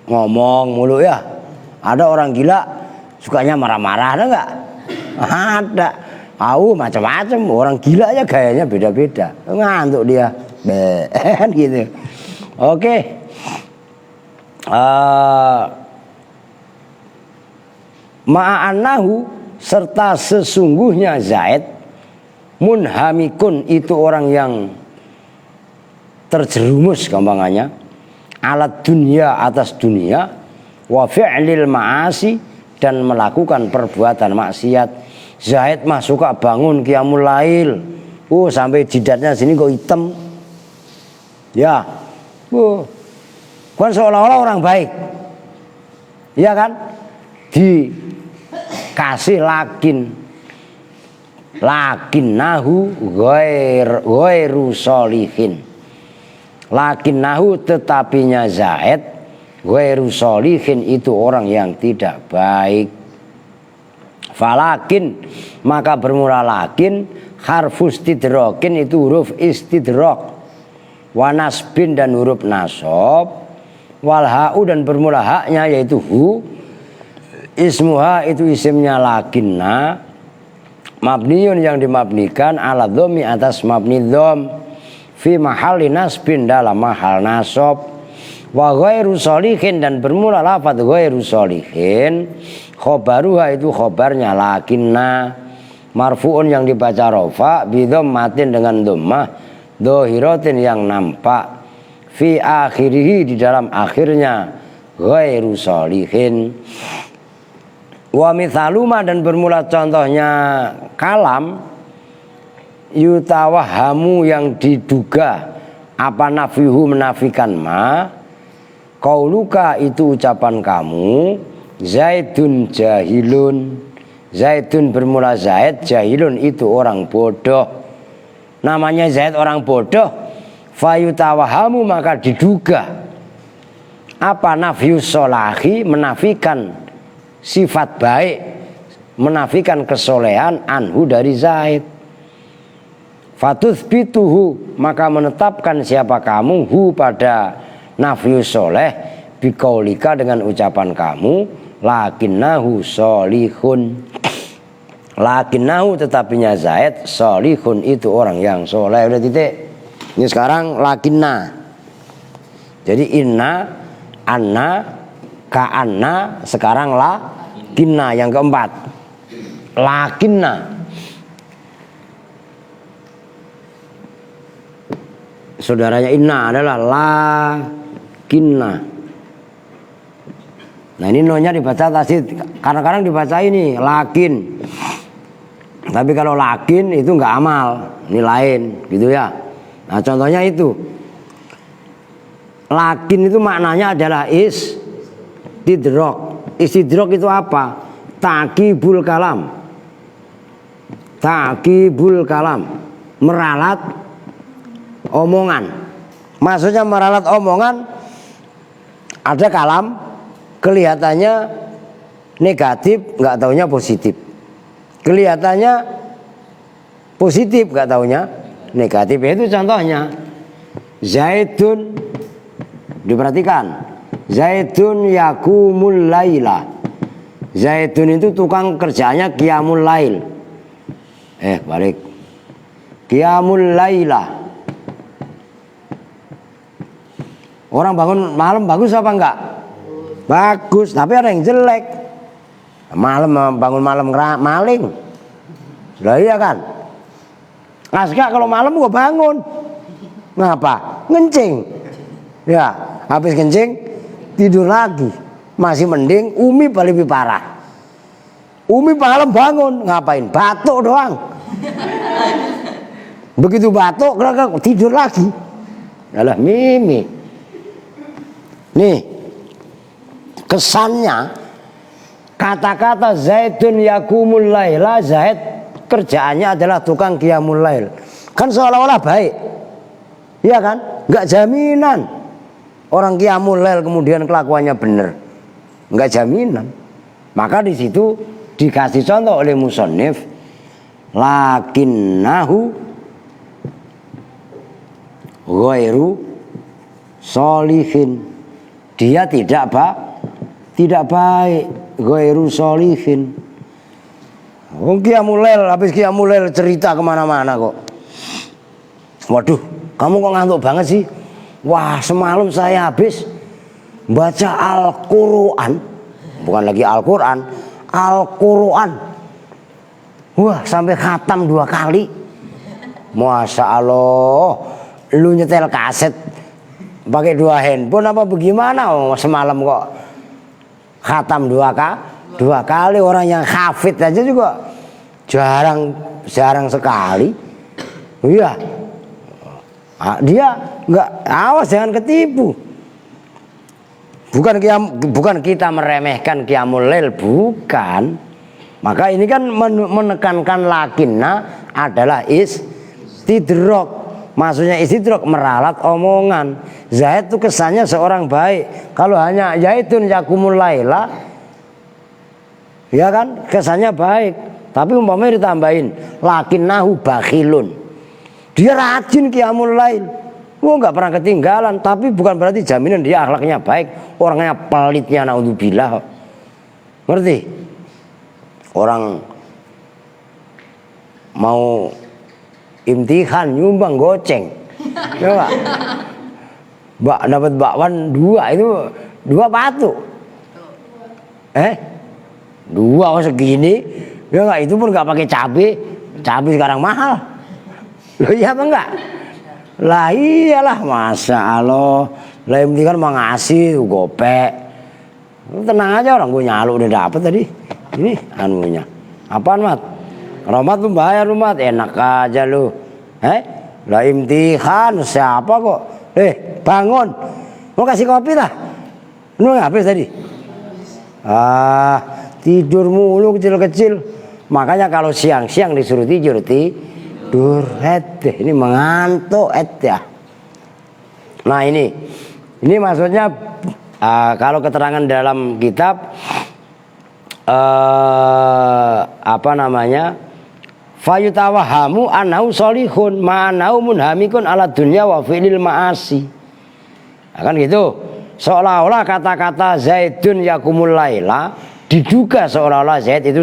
ngomong mulu ya. Ada orang gila sukanya marah-marah, ada nggak? Ada. Macam-macam. Orang gila aja gayanya beda-beda. Ngantuk dia. Gitu. Oke. Ma'anahu serta sesungguhnya Zaid munhamikun itu orang yang terjerumus gampangannya alat dunia atas dunia wa fi'lil ma'asi dan melakukan perbuatan maksiat. Zaid mah suka bangun qiyamul lail. Sampai jidatnya sini kok hitam. Ya. Kan seolah-olah orang baik. Iya kan? Dikasih lakinnahu ghairu sholihin. Lakinnahu tetapinya Zaid ghairu sholihin itu orang yang tidak baik. Falakin maka bermula lakin harfus istidrokin itu huruf istidrok. Wanasbin dan huruf nasob. Walha'u dan bermula haknya yaitu hu. Ismuha itu isimnya lakinna. Mabniyun yang dimabnikan ala dhomi atas mabni dhom. Fi mahalli nasbin dalam mahal nasob. Wa ghairu sholihin dan bermula lafadz ghairu sholihin. Khobaruha itu khobarnya lakinna. Marfu'un yang dibaca rofa bidhom matin dengan dhammah dohiratin yang nampak fi akhirihi di dalam akhirnya ghairu sholihin. Wa mithaluma dan bermula contohnya kalam yutawahamu yang diduga apa nafihu menafikan ma qauluka itu ucapan kamu Zaidun jahilun. Zaidun bermula Zaid, jahilun itu orang bodoh. Namanya Zaid orang bodoh. Fayutawahamu maka diduga apa nafyus solahi menafikan sifat baik, menafikan kesolehan anhu dari Zaid. Fatuthbituhu maka menetapkan siapa kamu hu pada nafyus soleh bikaulika dengan ucapan kamu lakinnahu solihun. Lakinnahu tetapinya Zaid solihun itu orang yang soleh. Udah titik. Ini sekarang lakinna. Jadi inna, anna, ka'anna. Sekarang lakinna yang keempat. Lakinna saudaranya inna adalah lakinna. Nah ini nonya dibaca tasdid, kadang-kadang dibaca ini lakin. Tapi kalau lakin itu enggak amal, ini lain gitu ya. Nah contohnya itu. Lakin itu maknanya adalah istidrok. Istidrok itu apa? Takibul kalam. Takibul kalam. Meralat omongan. Maksudnya meralat omongan, ada kalam kelihatannya negatif, nggak taunya positif. Kelihatannya positif, nggak taunya negatif. Itu contohnya Zaidun, diperhatikan, Zaidun yakumul laila. Zaidun itu tukang kerjanya qiyamul lail. Balik. Qiyamul laila. Orang bangun malam bagus apa enggak? Bagus, tapi ada yang jelek. Malam bangun malam maling. Lah iya kan? Aska kalau malam gua bangun. Ngapa? Ngencing. Ya, habis kencing tidur lagi. Masih mending Umi paling lebih parah. Umi malam bangun ngapain? Batuk doang. Begitu batuk tidur lagi. Alah Mimi. Nih kesannya kata-kata Zaidun yakumul laila, Zaid kerjaannya adalah tukang qiyamul lail. Kan seolah-olah baik. Iya kan? Enggak jaminan orang qiyamul lail kemudian kelakuannya benar. Enggak jaminan. Maka di situ dikasih contoh oleh musannif, lakinnahu ghairu sholihin. Dia tidak baik, ghairu sholihin. Qiyamul lail, habis qiyamul lail cerita kemana-mana kok. Waduh, kamu kok ngantuk banget sih? Wah, semalam saya habis baca Al-Quran. Bukan lagi Al-Quran, Al-Quran. Wah, sampai khatam 2 kali. Masya Allah, lu nyetel kaset pakai 2 handphone apa bagaimana? Oh, semalam kok khatam 2 kali. Orang yang hafid aja juga jarang sekali. Iya. Dia enggak, awas jangan ketipu. Bukan kita meremehkan qiyamul lail, bukan. Maka ini kan menekankan lakinna adalah istidrok. Maksudnya istidrok meralat omongan. Zaid itu kesannya seorang baik. Kalau hanya Zaidun yakumul laila, ya kan kesannya baik. Tapi umpamanya ditambahin lakinnahu bakhilun. Dia rajin qiyamul lail. Enggak pernah ketinggalan, tapi bukan berarti jaminan dia akhlaknya baik. Orangnya pelitnya naudzubillah. Ngerti? Orang mau imtihan nyumbang goceng. Ya Mbak dapat bakwan 2 itu 2 batu. 2 segini. Ya enggak, itu pun enggak pakai cabai. Cabai sekarang mahal. Loh iya apa enggak? Lah iyalah, Masya Allah. Lah yang penting kan mau ngasih gopek. Tenang aja, orang gue nyaluk udah dapet tadi. Ini anunya. Apaan Mat? Romat lu bayar lu Mat. Enak aja lu. Lah imtihan siapa kok? Bangun. Mau kasih kopi lah. Lu habis tadi? Tidur mulu kecil-kecil. Makanya kalau siang-siang disuruh tidur ini mengantuk ya. Nah ini maksudnya kalau keterangan dalam kitab apa namanya, fayutawahamu anau solihun ma'anau munhamikun ala dunya wa fi'lil ma'asi. Kan gitu. Seolah-olah kata-kata Zaidun yakumul laila diduga seolah-olah Zaid itu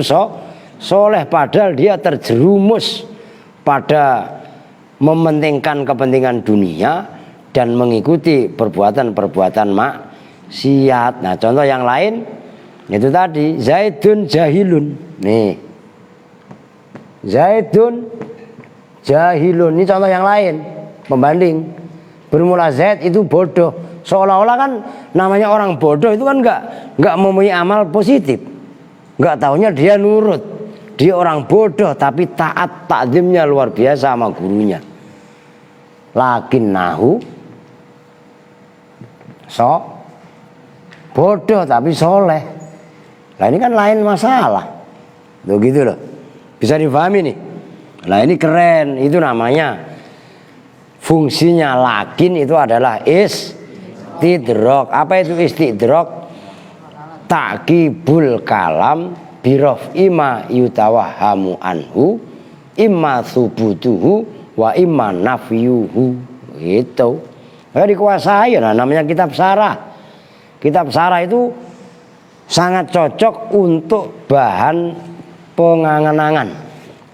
soleh, padahal dia terjerumus pada mementingkan kepentingan dunia dan mengikuti perbuatan-perbuatan maksiat. Nah, contoh yang lain itu tadi Zaidun jahilun. Nih. Zaidun jahilun. Ini contoh yang lain, pembanding. bermula Z itu bodoh. Seolah-olah kan namanya orang bodoh itu kan nggak mempunyai amal positif. Nggak taunya dia nurut. Dia orang bodoh tapi taat, takzimnya luar biasa sama gurunya. Lakin nahu bodoh tapi soleh. Nah ini kan lain masalah. Tuh gitu loh. Bisa dipahami nih. Nah ini keren. Itu namanya fungsinya lakin itu adalah istidrok. Apa itu istidrok? Ta'kibul kalam birof ima yutawahamu anhu imma subutuhu wa imma nafyuhu. Itu dikuasai. Nah namanya kitab sarah. Kitab sarah itu sangat cocok untuk bahan pengangan-angan,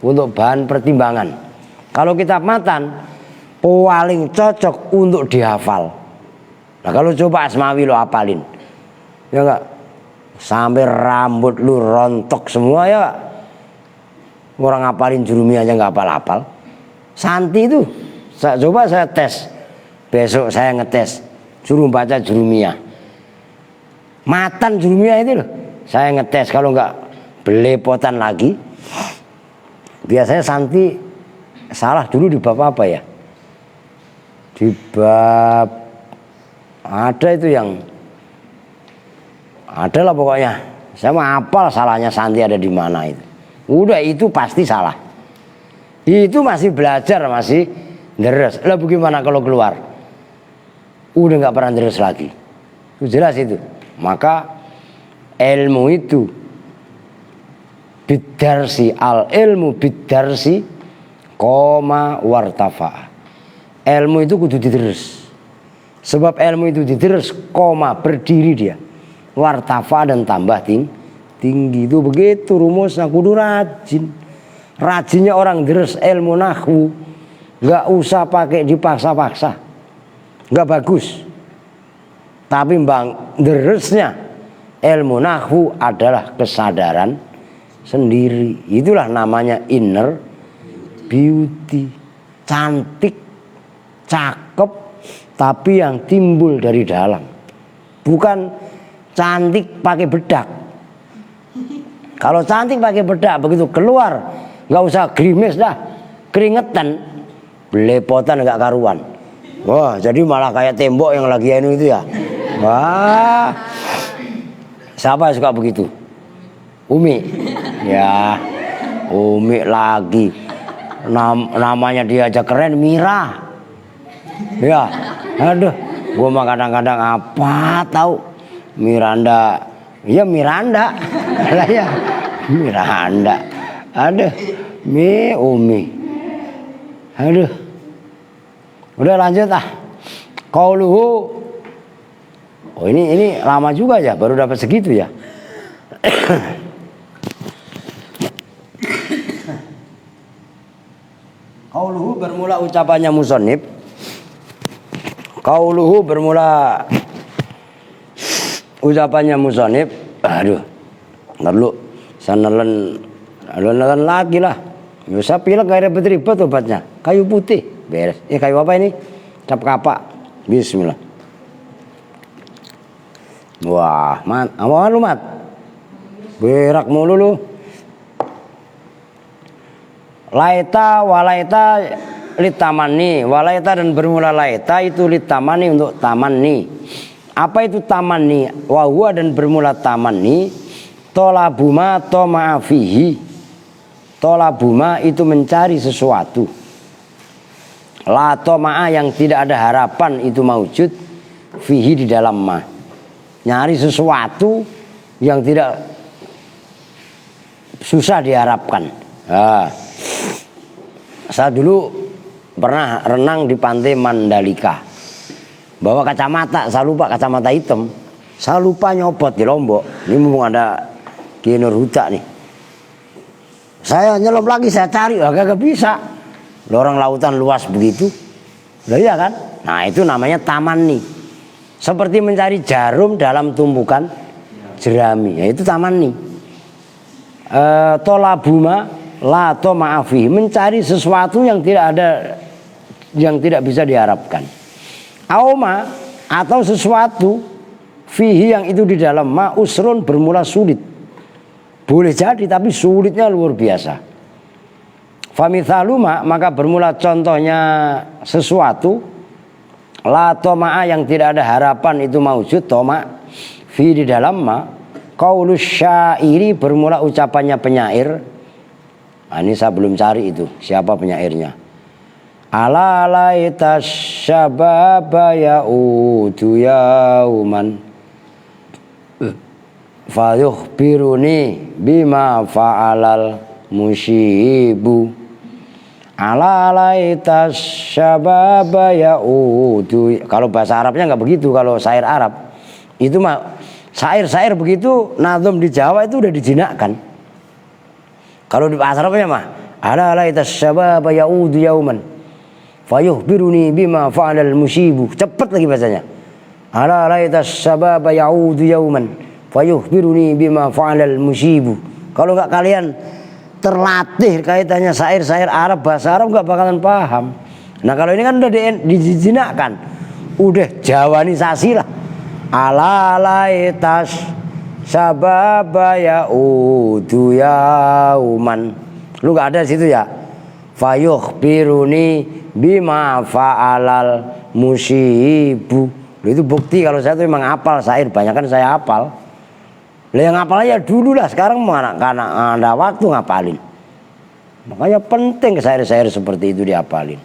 untuk bahan pertimbangan. Kalau kitab matan paling cocok untuk dihafal. Nah kalau coba Asmawi lo hafalin, ya enggak, sampai rambut lu rontok semua ya. Orang ngapalin Jurumiyah aja nggak hafal-hafal. Santi itu, coba saya tes, besok saya ngetes, suruh baca Jurumiyah. Matan Jurumiyah itu loh, saya ngetes kalau nggak belepotan lagi. Biasanya Santi salah dulu di bab apa ya? Di bab ada itu yang ada lah pokoknya. Saya mah hafal salahnya Santi ada di mana itu. Udah itu pasti salah. Itu masih belajar, masih deres. Lah bagaimana kalau keluar? Udah nggak pernah deres lagi. Itu jelas itu. Maka ilmu itu bidarsi, al ilmu bidarsi koma wartafa. Ilmu itu kudu diterus. Sebab ilmu itu diterus, koma berdiri dia. Wartafa dan tambah tinggi. Itu begitu rumusnya, kudu rajin. Rajinnya orang deres ilmu nahwu, nggak usah pakai dipaksa-paksa, nggak bagus. Tapi bang deresnya ilmu nahwu adalah kesadaran sendiri. Itulah namanya inner beauty. Cantik, cakep, tapi yang timbul dari dalam. Bukan cantik pakai bedak. Kalau cantik pakai bedak begitu keluar, nggak usah gerimis dah, keringetan, belepotan nggak karuan. Wah, jadi malah kayak tembok yang lagi anu itu ya. Wah, siapa yang suka begitu? Umi, ya, Umi lagi. Namanya dia aja keren, Mira. Ya, aduh, gua mah kadang-kadang apa tahu Miranda, ya Miranda, lah ya Miranda. Aduh, Umi, aduh, udah lanjut ah. Qauluhu. Oh ini lama juga ya, baru dapat segitu ya. Qauluhu bermula ucapannya musannif. Qauluhu bermula ucapannya musannif. Aduh, ntar lu sana nelen lagi lah. Bisa pilek gak ribet-ribet obatnya. Kayu putih, beres. Ini kayu apa ini? Cap kapak. Bismillah. Wah, mat, apa lu mat? Berak mulu lu. Laita walaita litamani, walaita dan bermula laita itu litamani untuk tamanni. Apa itu tamanni? Wahua dan bermula tamanni tolabuma toma'afihi. Tolabuma itu mencari sesuatu. La toma'a yang tidak ada harapan itu maujud fihi di dalam ma. Nyari sesuatu yang tidak susah diharapkan. Nah, saya dulu pernah renang di pantai Mandalika. Bawa kacamata, saya lupa kacamata hitam. Saya lupa nyopot di Lombok. Ini mumpung ada Ki Nur Huda nih. Saya nyelam lagi, saya cari, agak bisa. Orang lautan luas begitu. Lah iya kan? Nah, itu namanya tamanni. Seperti mencari jarum dalam tumpukan jerami, yaitu tamanni. Tolabuma la toma'afi, mencari sesuatu yang tidak ada, yang tidak bisa diharapkan. Auma atau sesuatu fihi yang itu di dalam ma usrun bermula sulit. Boleh jadi tapi sulitnya luar biasa. Famithaluma maka bermula contohnya sesuatu la toma'a yang tidak ada harapan itu maujud toma fi di dalam ma qaulus syairi bermula ucapannya penyair. Nah, ini saya belum cari itu siapa penyairnya. Ala laita syababa ya'udu yauman fayukhbiruni bima fa'alal musyibu. Ala laita syababa ya'udu. Kalau bahasa Arabnya nggak begitu, kalau syair Arab itu mah syair-syair begitu nazm di Jawa itu udah dijinakkan. Kalau di bahasa Arabnya mah ala laita syababa ya'udu yauman fayukhbiruni bima fa'alal musyibu. Cepat lagi bahasanya. Ala laita syababa ya'udu yauman fayukhbiruni bima fa'alal musyibu. Kalau enggak kalian terlatih kaitannya syair-syair Arab, bahasa Arab enggak bakalan paham. Nah, kalau ini kan udah dijinakkan. Udah jawanisasi lah. Ala laita syababa ya'udu yauman. Lu enggak ada di situ ya? Fayukhbiruni bima fa'alal musyibu. Itu bukti kalau saya tuh memang hafal syair, banyak kan saya hafal. Lah yang hafal ya dulu lah, sekarang mana karena ada waktu ngapalin. Makanya penting syair-syair seperti itu dihafalin.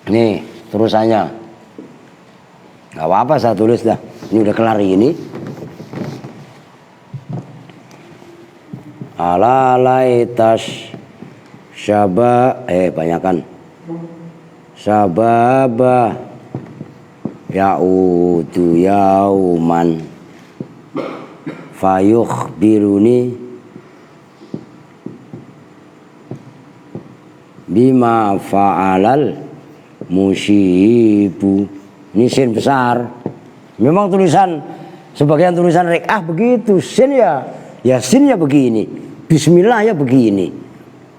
Nih terusannya. Gak apa-apa saya tulis dah. Ini udah kelar ini. Ala laitas banyakan sababa ya'udu yauman fayukhbiruni bima fa'alal musyibu. Ini sin besar. Memang tulisan sebagian tulisan rekah begitu. Sin ya sin ya begini. Bismillah ya begini.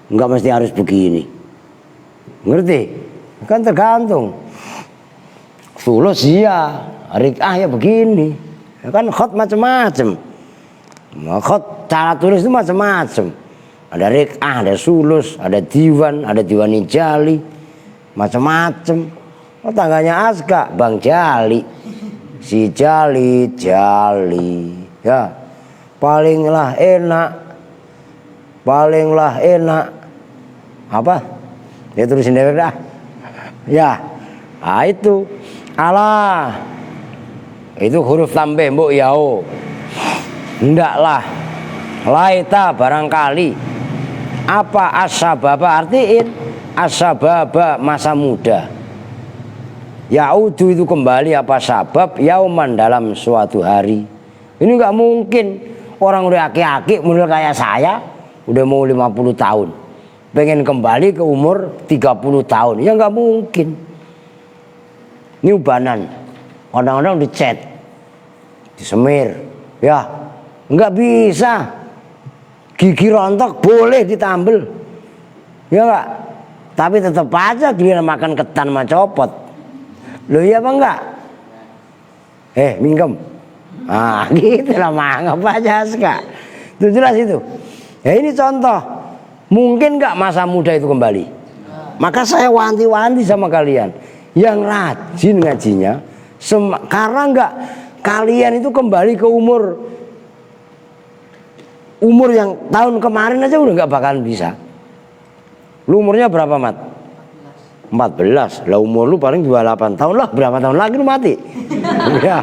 Enggak mesti harus begini. Ngerti? Kan tergantung. Sulus ya, rekah ya begini. Kan khot macam-macam. Khot cara tulis itu macam-macam. Ada rekah, ada sulus, ada diwan jali, macam-macam. Oh, tangganya Aska, Bang Jali, si Jali, ya palinglah enak, apa? Dia tulisin dewek dah, ya, itu, Allah, itu huruf tambah mbok yao, ndaklah, laita barangkali, apa asababa artiin, asababa masa muda. Yaudu itu kembali apa sabab yauman dalam suatu hari. Ini nggak mungkin orang udah aki-aki model kayak saya udah mau 50 tahun pengen kembali ke umur 30 tahun, ya nggak mungkin. Ini ubanan kadang-kadang dicat disemir ya nggak bisa. Gigi rontok boleh ditambel ya nggak, tapi tetap aja giliran makan ketan sama copot. Loh iya apa enggak? Mingkem. Ah gitu lah mangap aja Aska. Itu jelas itu. Ya ini contoh. Mungkin enggak masa muda itu kembali? Maka saya wanti-wanti sama kalian yang rajin ngajinya, karena enggak kalian itu kembali ke umur yang tahun kemarin aja udah enggak bakalan bisa. Lu umurnya berapa, Mat? 14. Lah umur lu paling 28 tahun lah, berapa tahun lagi lu mati? Ya.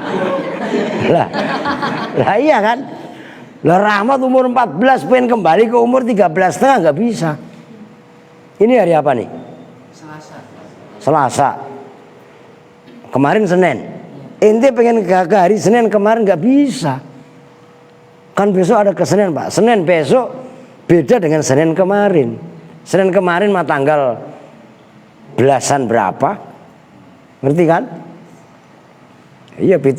Lah iya kan? Lah Rahmat umur 14 pengen kembali ke umur 13 setengah nggak bisa. Ini hari apa nih? Selasa. Kemarin Senin. Ente pengen ke hari Senin kemarin nggak bisa. Kan besok ada ke Senin, Pak. Senin besok beda dengan Senin kemarin. Senin kemarin mah tanggal belasan berapa, ngerti kan? Iya 17.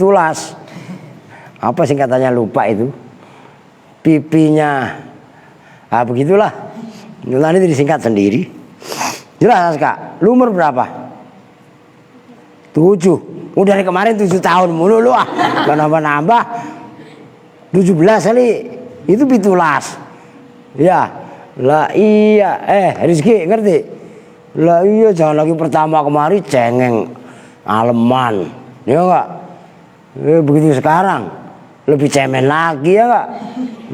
Apa singkatannya lupa itu? Pipinya, begitulah. Nanti disingkat sendiri. Jelas Kak, lu umur berapa? 7. Udah dari kemarin 7 tahun mulu lu ah. Gak nambah-nambah. 17 kali. Itu 17. Ya. Lah iya. Rizky ngerti? Lah iya jangan lagi pertama kemari cengeng aleman. Ya enggak? Begitu sekarang lebih cemen lagi ya enggak?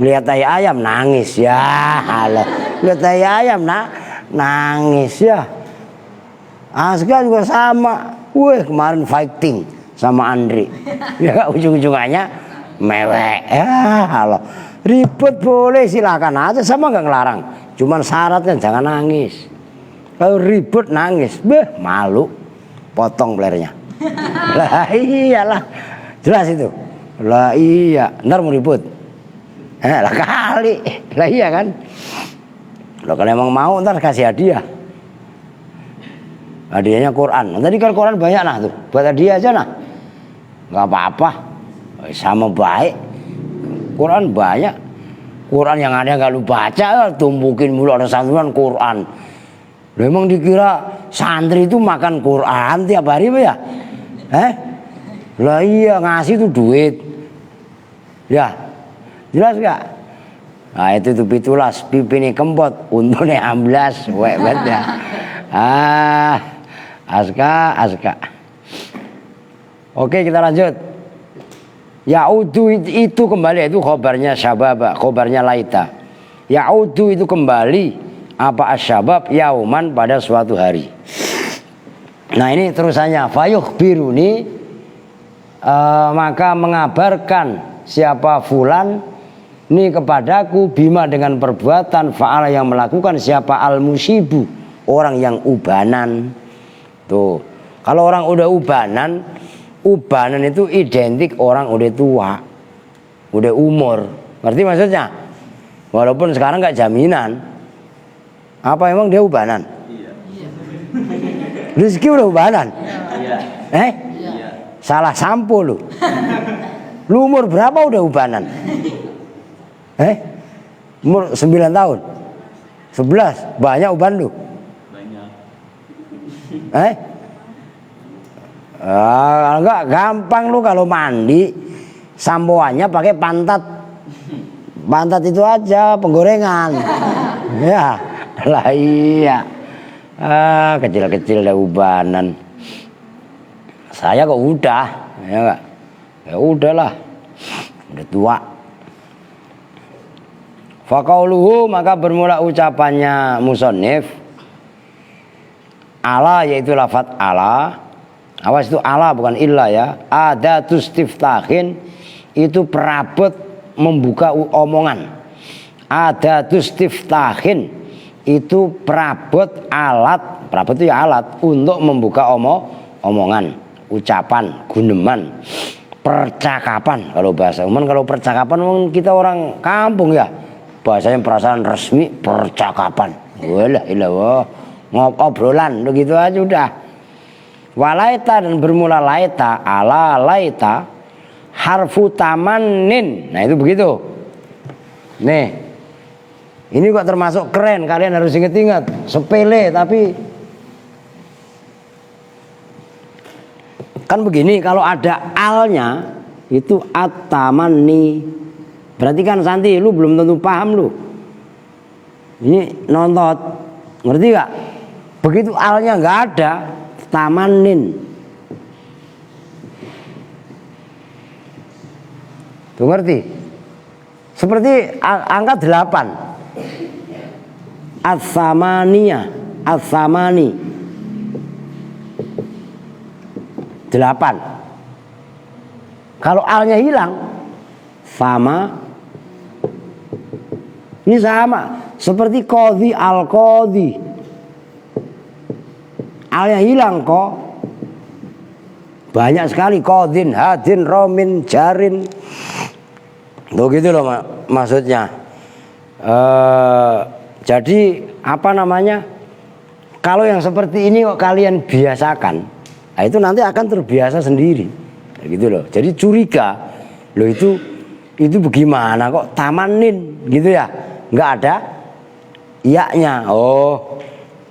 Lihat tai ayam nangis ya. Halo. Lihat tai ayam nangis ya. Aska juga sama. Wih kemarin fighting sama Andri. Ya ujung-ujungannya mewek. Ya halo. Ribet boleh silakan aja sama nggak ngelarang. Cuman syaratnya jangan nangis. Kalau ribet nangis, malu. Potong pelernya. Lah iyalah. Jelas itu. Lah iya. Ntar mau ribut. Lah kali. Lah iya kan. Lo kalau emang mau ntar kasih hadiah. Hadiahnya Quran. Tadi kan Quran banyak nah tuh. Buat hadiah aja nah. Gak apa-apa. Sama baik. Quran banyak. Quran yang ada gak lu baca. Tumpukin mulu ada santunan Quran. Memang dikira santri itu makan Quran tiap hari apa ya? Lah iya ngasih tuh duit. Ya. Jelas gak? Nah itu tuh pitulas. Pipi nih kempot. Untungnya amblas. Wet ya. Aska. Oke kita lanjut. Ya'udu itu kembali, itu khobarnya syababa, khobarnya laita. Ya'udu itu kembali, apa asyabab, yauman pada suatu hari. Nah ini terusannya, fayuh biruni, maka mengabarkan siapa fulan ini kepadaku bima dengan perbuatan fa'ala yang melakukan siapa al-musibu, orang yang ubanan. Tuh, kalau orang udah ubanan itu identik orang udah tua, udah umur. Ngerti maksudnya? Walaupun sekarang nggak jaminan. Apa emang dia ubanan? Iya. Rizky udah ubanan? Iya. Iya. Salah sampo lu. Lu umur berapa udah ubanan? Umur 9 tahun? 11? Banyak uban lu? Enggak gampang lu kalau mandi sampoannya pakai pantat itu aja penggorengan. Ya lah iya. Kecil-kecil dah ubanan. Saya kok udah ya enggak, ya udahlah udah tua. Faqauluhu maka bermula ucapannya musannif ala, yaitu lafaz ala. Awas itu ala bukan illa ya. Adatus tiftahin itu perabot membuka omongan. Adatus tiftahin itu perabot alat. Perabot itu ya alat untuk membuka omongan, ucapan, guneman, percakapan. Kalau bahasa umum, kalau percakapan kita orang kampung ya. Bahasanya perasaan resmi percakapan. Walah ilah ngobrolan begitu aja udah. Walaita dan bermula laita, ala laita harfu tamanin. Nah itu begitu. Nih, ini kok termasuk keren, kalian harus ingat-ingat. Sepele tapi kan begini, kalau ada alnya itu at-tamanni. Berarti kan Santi lu belum tentu paham lu. Ini nontot, ngerti gak? Begitu alnya nggak ada, tamanin. Tuh ngerti? Seperti angka 8. As-samaniyah, as-samani. 8. Kalau alnya hilang, sama. Ini sama. Seperti qadhi, al-qadhi. Alnya hilang kok. Banyak sekali qadhin, hadin, romin, jarin. Tuh gitu loh maksudnya. Jadi apa namanya? Kalau yang seperti ini kok kalian biasakan, nah itu nanti akan terbiasa sendiri. Gitu loh. Jadi curiga, loh itu bagaimana kok tamanin gitu ya? Nggak ada iya-nya. Oh,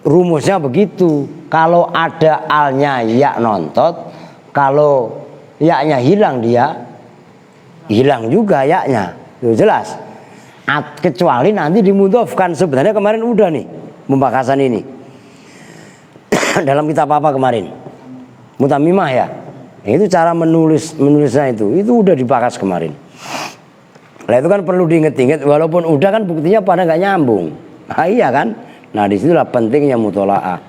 rumusnya begitu. Kalau ada alnya ya nontot, Kalau yaknya hilang, dia hilang juga yaknya. Itu jelas. Kecuali nanti dimudhofkan. Sebenarnya kemarin udah nih pembahasan ini. Dalam kitab apa kemarin? Mutamimah ya. Itu cara menulisnya itu udah dibahas kemarin. Nah itu kan perlu diinget-inget, walaupun udah kan buktinya pada nggak nyambung. Nah, iya kan? Nah disitulah pentingnya mutola'ah.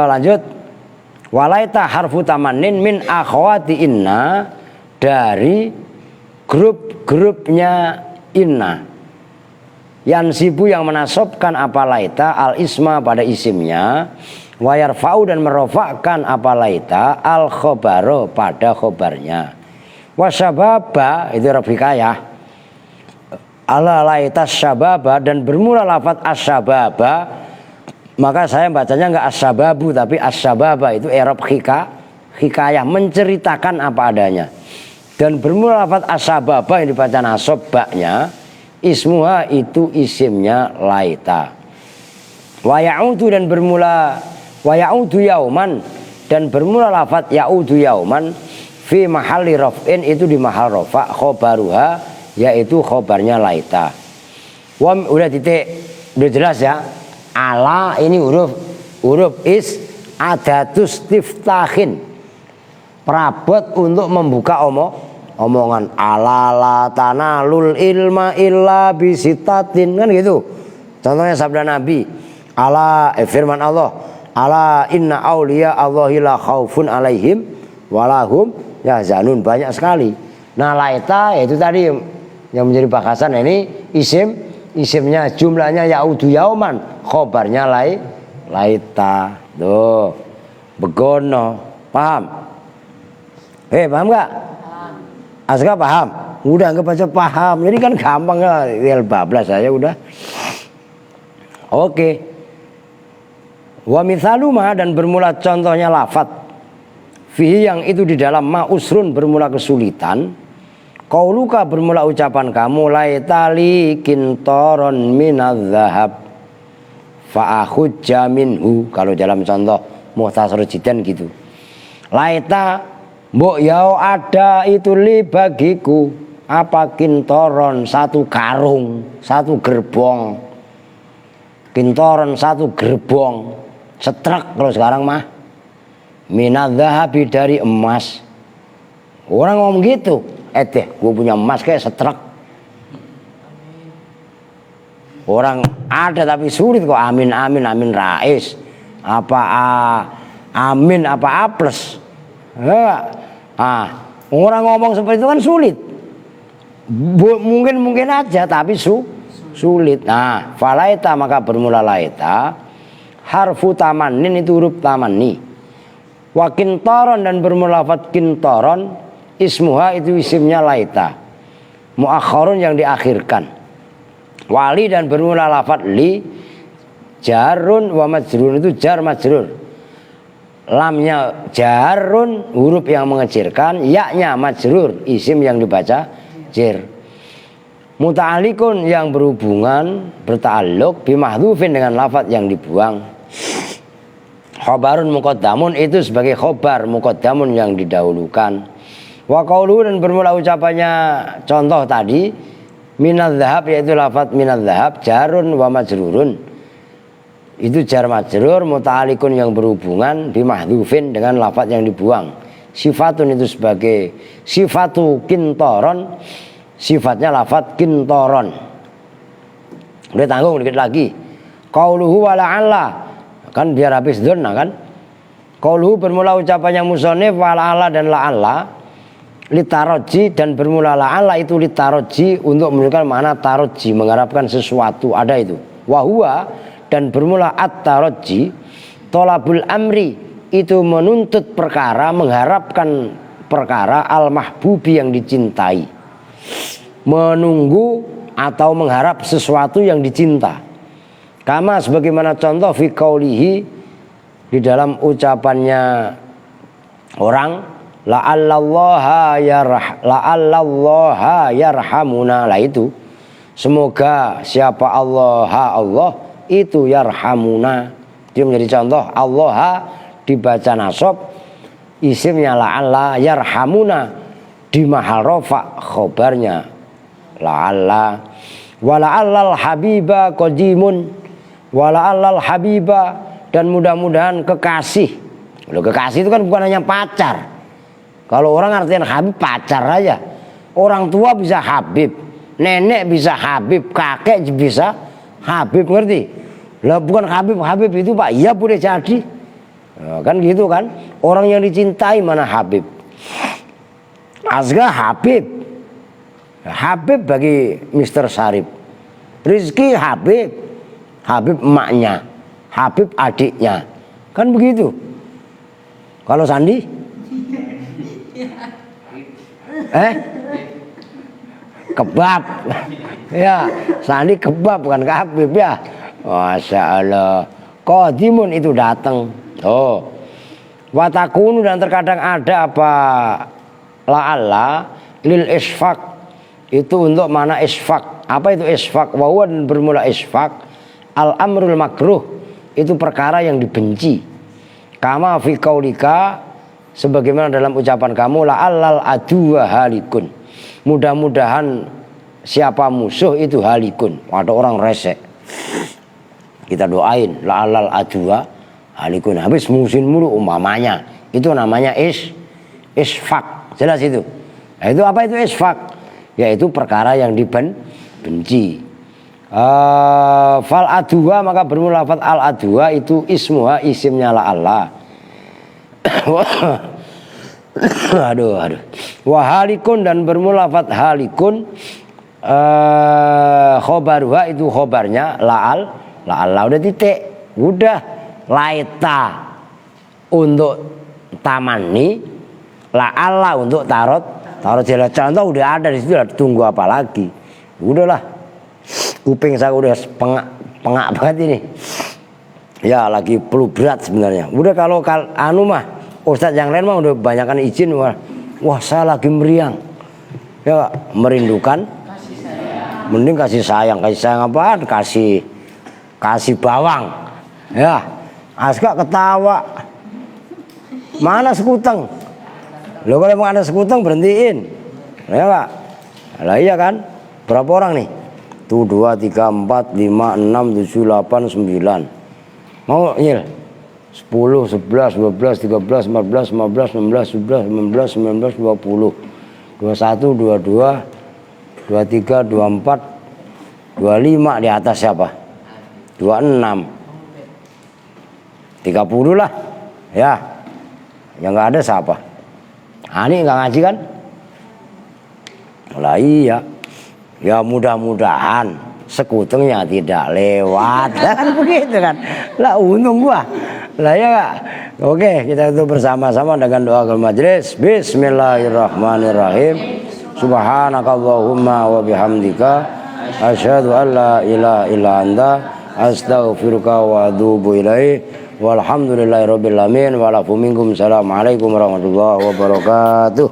Lanjut. Walaita harfu tamanin min akhwati inna, dari grup-grupnya inna. Yansibu yang menasobkan apa laita al isma pada isimnya, wa yarfa'u dan merofakkan apa laita al khobaro pada khobarnya. Wasyababa itu rafikayah ala laita syababa, dan bermula lafaz asyababa, maka saya bacanya enggak asyababu tapi asyababa, itu i'rab hikayah, menceritakan apa adanya. Dan bermula lafaz asyababa yang dibaca nasab baknya, ismuha itu isimnya laita. Wa ya'udu dan bermula wa ya'udu yauman, dan bermula lafaz ya'udu yauman fi mahalli raf'in, itu di mahal rafa, khobaruha yaitu khobarnya laita. Udah titik, udah jelas ya. Ala ini huruf is adatus tiftahin, perabot untuk membuka omongan. Ala la tanalul ilma illa bisitatin, kan gitu. Contohnya sabda Nabi, ala firman Allah, ala inna auliya Allahi la khaufun alaihim walahum yahzanun, banyak sekali. Nah laita itu tadi yang menjadi bahasan, ini isimnya jumlahnya yaudu yauman, khobarnya laita. Tuh begono, paham? Paham gak? Aska paham? Udah anggap aja paham, jadi kan gampang lah, tinggal bablas aja udah. Oke. Wa mithaluma, dan bermula contohnya lafat fihi yang itu di dalam ma usrun bermula kesulitan. Qauluka bermula ucapan kamu, laitali kintoron minadz-dzahab fa akhujja minhu. Kalau dalam contoh Mukhtasar Jidan gitu. Laita mbok yao ada itu li bagiku apa kintoron, satu karung, satu gerbong. Kintoron satu gerbong, setrek kalau sekarang mah. Minadz-dzahabi dari emas. Orang ngomong gitu, gue punya emas kayak setrek. Orang ada tapi sulit kok, amin rais. Apa amin apa a plus. Orang ngomong seperti itu kan sulit. Mungkin aja tapi sulit. Nah, falaita maka bermula laita, harfu tamanin itu huruf tamanni. Wa kintaron dan bermula lafaz kintaron, ismuha itu isimnya laita, muakhirun yang diakhirkan. Wali dan bermula lafaz li, jarun wa majrun itu jar majrur. Lamnya jarun huruf yang mengecilkan, yaknya majrur isim yang dibaca jir. Muta'alliqun yang berhubungan berta'alluq bimahdhufin dengan lafaz yang dibuang. Khobarun muqaddamun itu sebagai khobar muqaddamun yang didahulukan. Wa qauluhu dan bermula ucapannya contoh tadi minadz-dzahab yaitu lafaz minadz-dzahab jarun wa majrurun. Itu jar majrur muta'alliqun yang berhubungan bimahdhufin dengan lafaz yang dibuang. Sifatun itu sebagai sifatu kintoron, sifatnya lafaz kintoron. Udah tanggung dikit lagi. Qauluhu wa la'alla, kan biar habis dzunna kan. Qauluhu bermula ucapannya musannif wa la'alla dan la'alla litaraji, dan bermula la'alla itu litaraji untuk menunjukkan makna taraji, mengharapkan sesuatu, ada itu. Wa huwa dan bermula at-taraji tolabul amri itu menuntut perkara, mengharapkan perkara al-mahbubi yang dicintai, menunggu atau mengharap sesuatu yang dicinta. Kama sebagaimana contoh fi qaulihi di dalam ucapannya orang la'allallaha yarhamuna, lah itu semoga siapa Allah itu yarhamuna, dia menjadi contoh. Allah dibaca nasab, isimnya la'alla, yarhamuna di mahal rofa khobarnya la'alla. Wala'allal habiba qadimun, wala'allal habiba, dan mudah-mudahan kekasih. Loh, kekasih itu kan bukan hanya pacar. Kalau orang artian habib pacar aja. Orang tua bisa habib, nenek bisa habib, kakek bisa habib, ngerti? Lah bukan habib itu Pak, iya boleh jadi. Nah, kan gitu kan. Orang yang dicintai mana habib? Asga habib. Habib bagi Mr. Sarip. Rizki habib. Habib emaknya, Habib adiknya. Kan begitu. Kalau Sandi? Kebab. Ya, Sandi kebab bukan Habib ya. Masya Allah. Qadimun itu datang. Oh. Watakunu, dan terkadang ada apa la'alla lil isfaq, itu untuk mana isfaq. Apa itu isfaq? Wawan bermula isfaq al amrul makruh, itu perkara yang dibenci. Kama fi qaulika, sebagaimana dalam ucapan kamu, la'allal adu halikun, mudah-mudahan siapa musuh itu halikun, ada orang resek. Kita doain la'allal adu halikun, habis musuhin mulu umpamanya, itu namanya isfaq. Jelas itu. Nah, itu apa itu isfaq? Yaitu perkara yang dibenci. Fal adwa, maka bermula lafaz al adwa itu ismuha, isimnya la'alla. aduh. Wahalikun, dan bermula lafaz halikun, khobaruha itu khobarnya la'alla, udah titik, udah. Laita untuk tamani, la'alla untuk tarot jelas, contoh udah ada di situ, tunggu apa lagi? Udahlah, kuping saya udah pengak banget ini. Ya lagi perlu berat sebenarnya. Udah kalau anu mah ustadz yang lain mah udah banyakan izin. Wah saya lagi meriang. Ya merindukan. Mending kasih sayang apa? Kasih bawang. Ya, Aska ketawa. Mana sekuteng? Lo kalau emang ada sekuteng berhentiin. Ya enggak? Lah iya kan? Berapa orang nih? Tuh 2, 3, 4, 5, 6, 7, 8, 9. Mau nyil? 10, 11, 12, 13, 14, 15, 16, 17, 18, 19, 20, 21, 22, 23, 24, 25, di atas siapa? 26, 30 lah. Ya, yang nggak ada siapa? Ani nggak ngaji kan? Lah iya. Ya mudah-mudahan sekutengnya tidak lewat. Kan begitu kan. Lah untung gua. Lah ya Kak. Oke, kita tutup bersama-sama dengan doa majelis. Bismillahirrahmanirrahim. Subhanakallahumma wa bihamdika asyhadu an la ilaha illa anta astaghfiruka wa atubu ilaik. Walhamdulillahirabbil alamin. Wa lakum minkum. Assalamualaikum warahmatullahi wabarakatuh.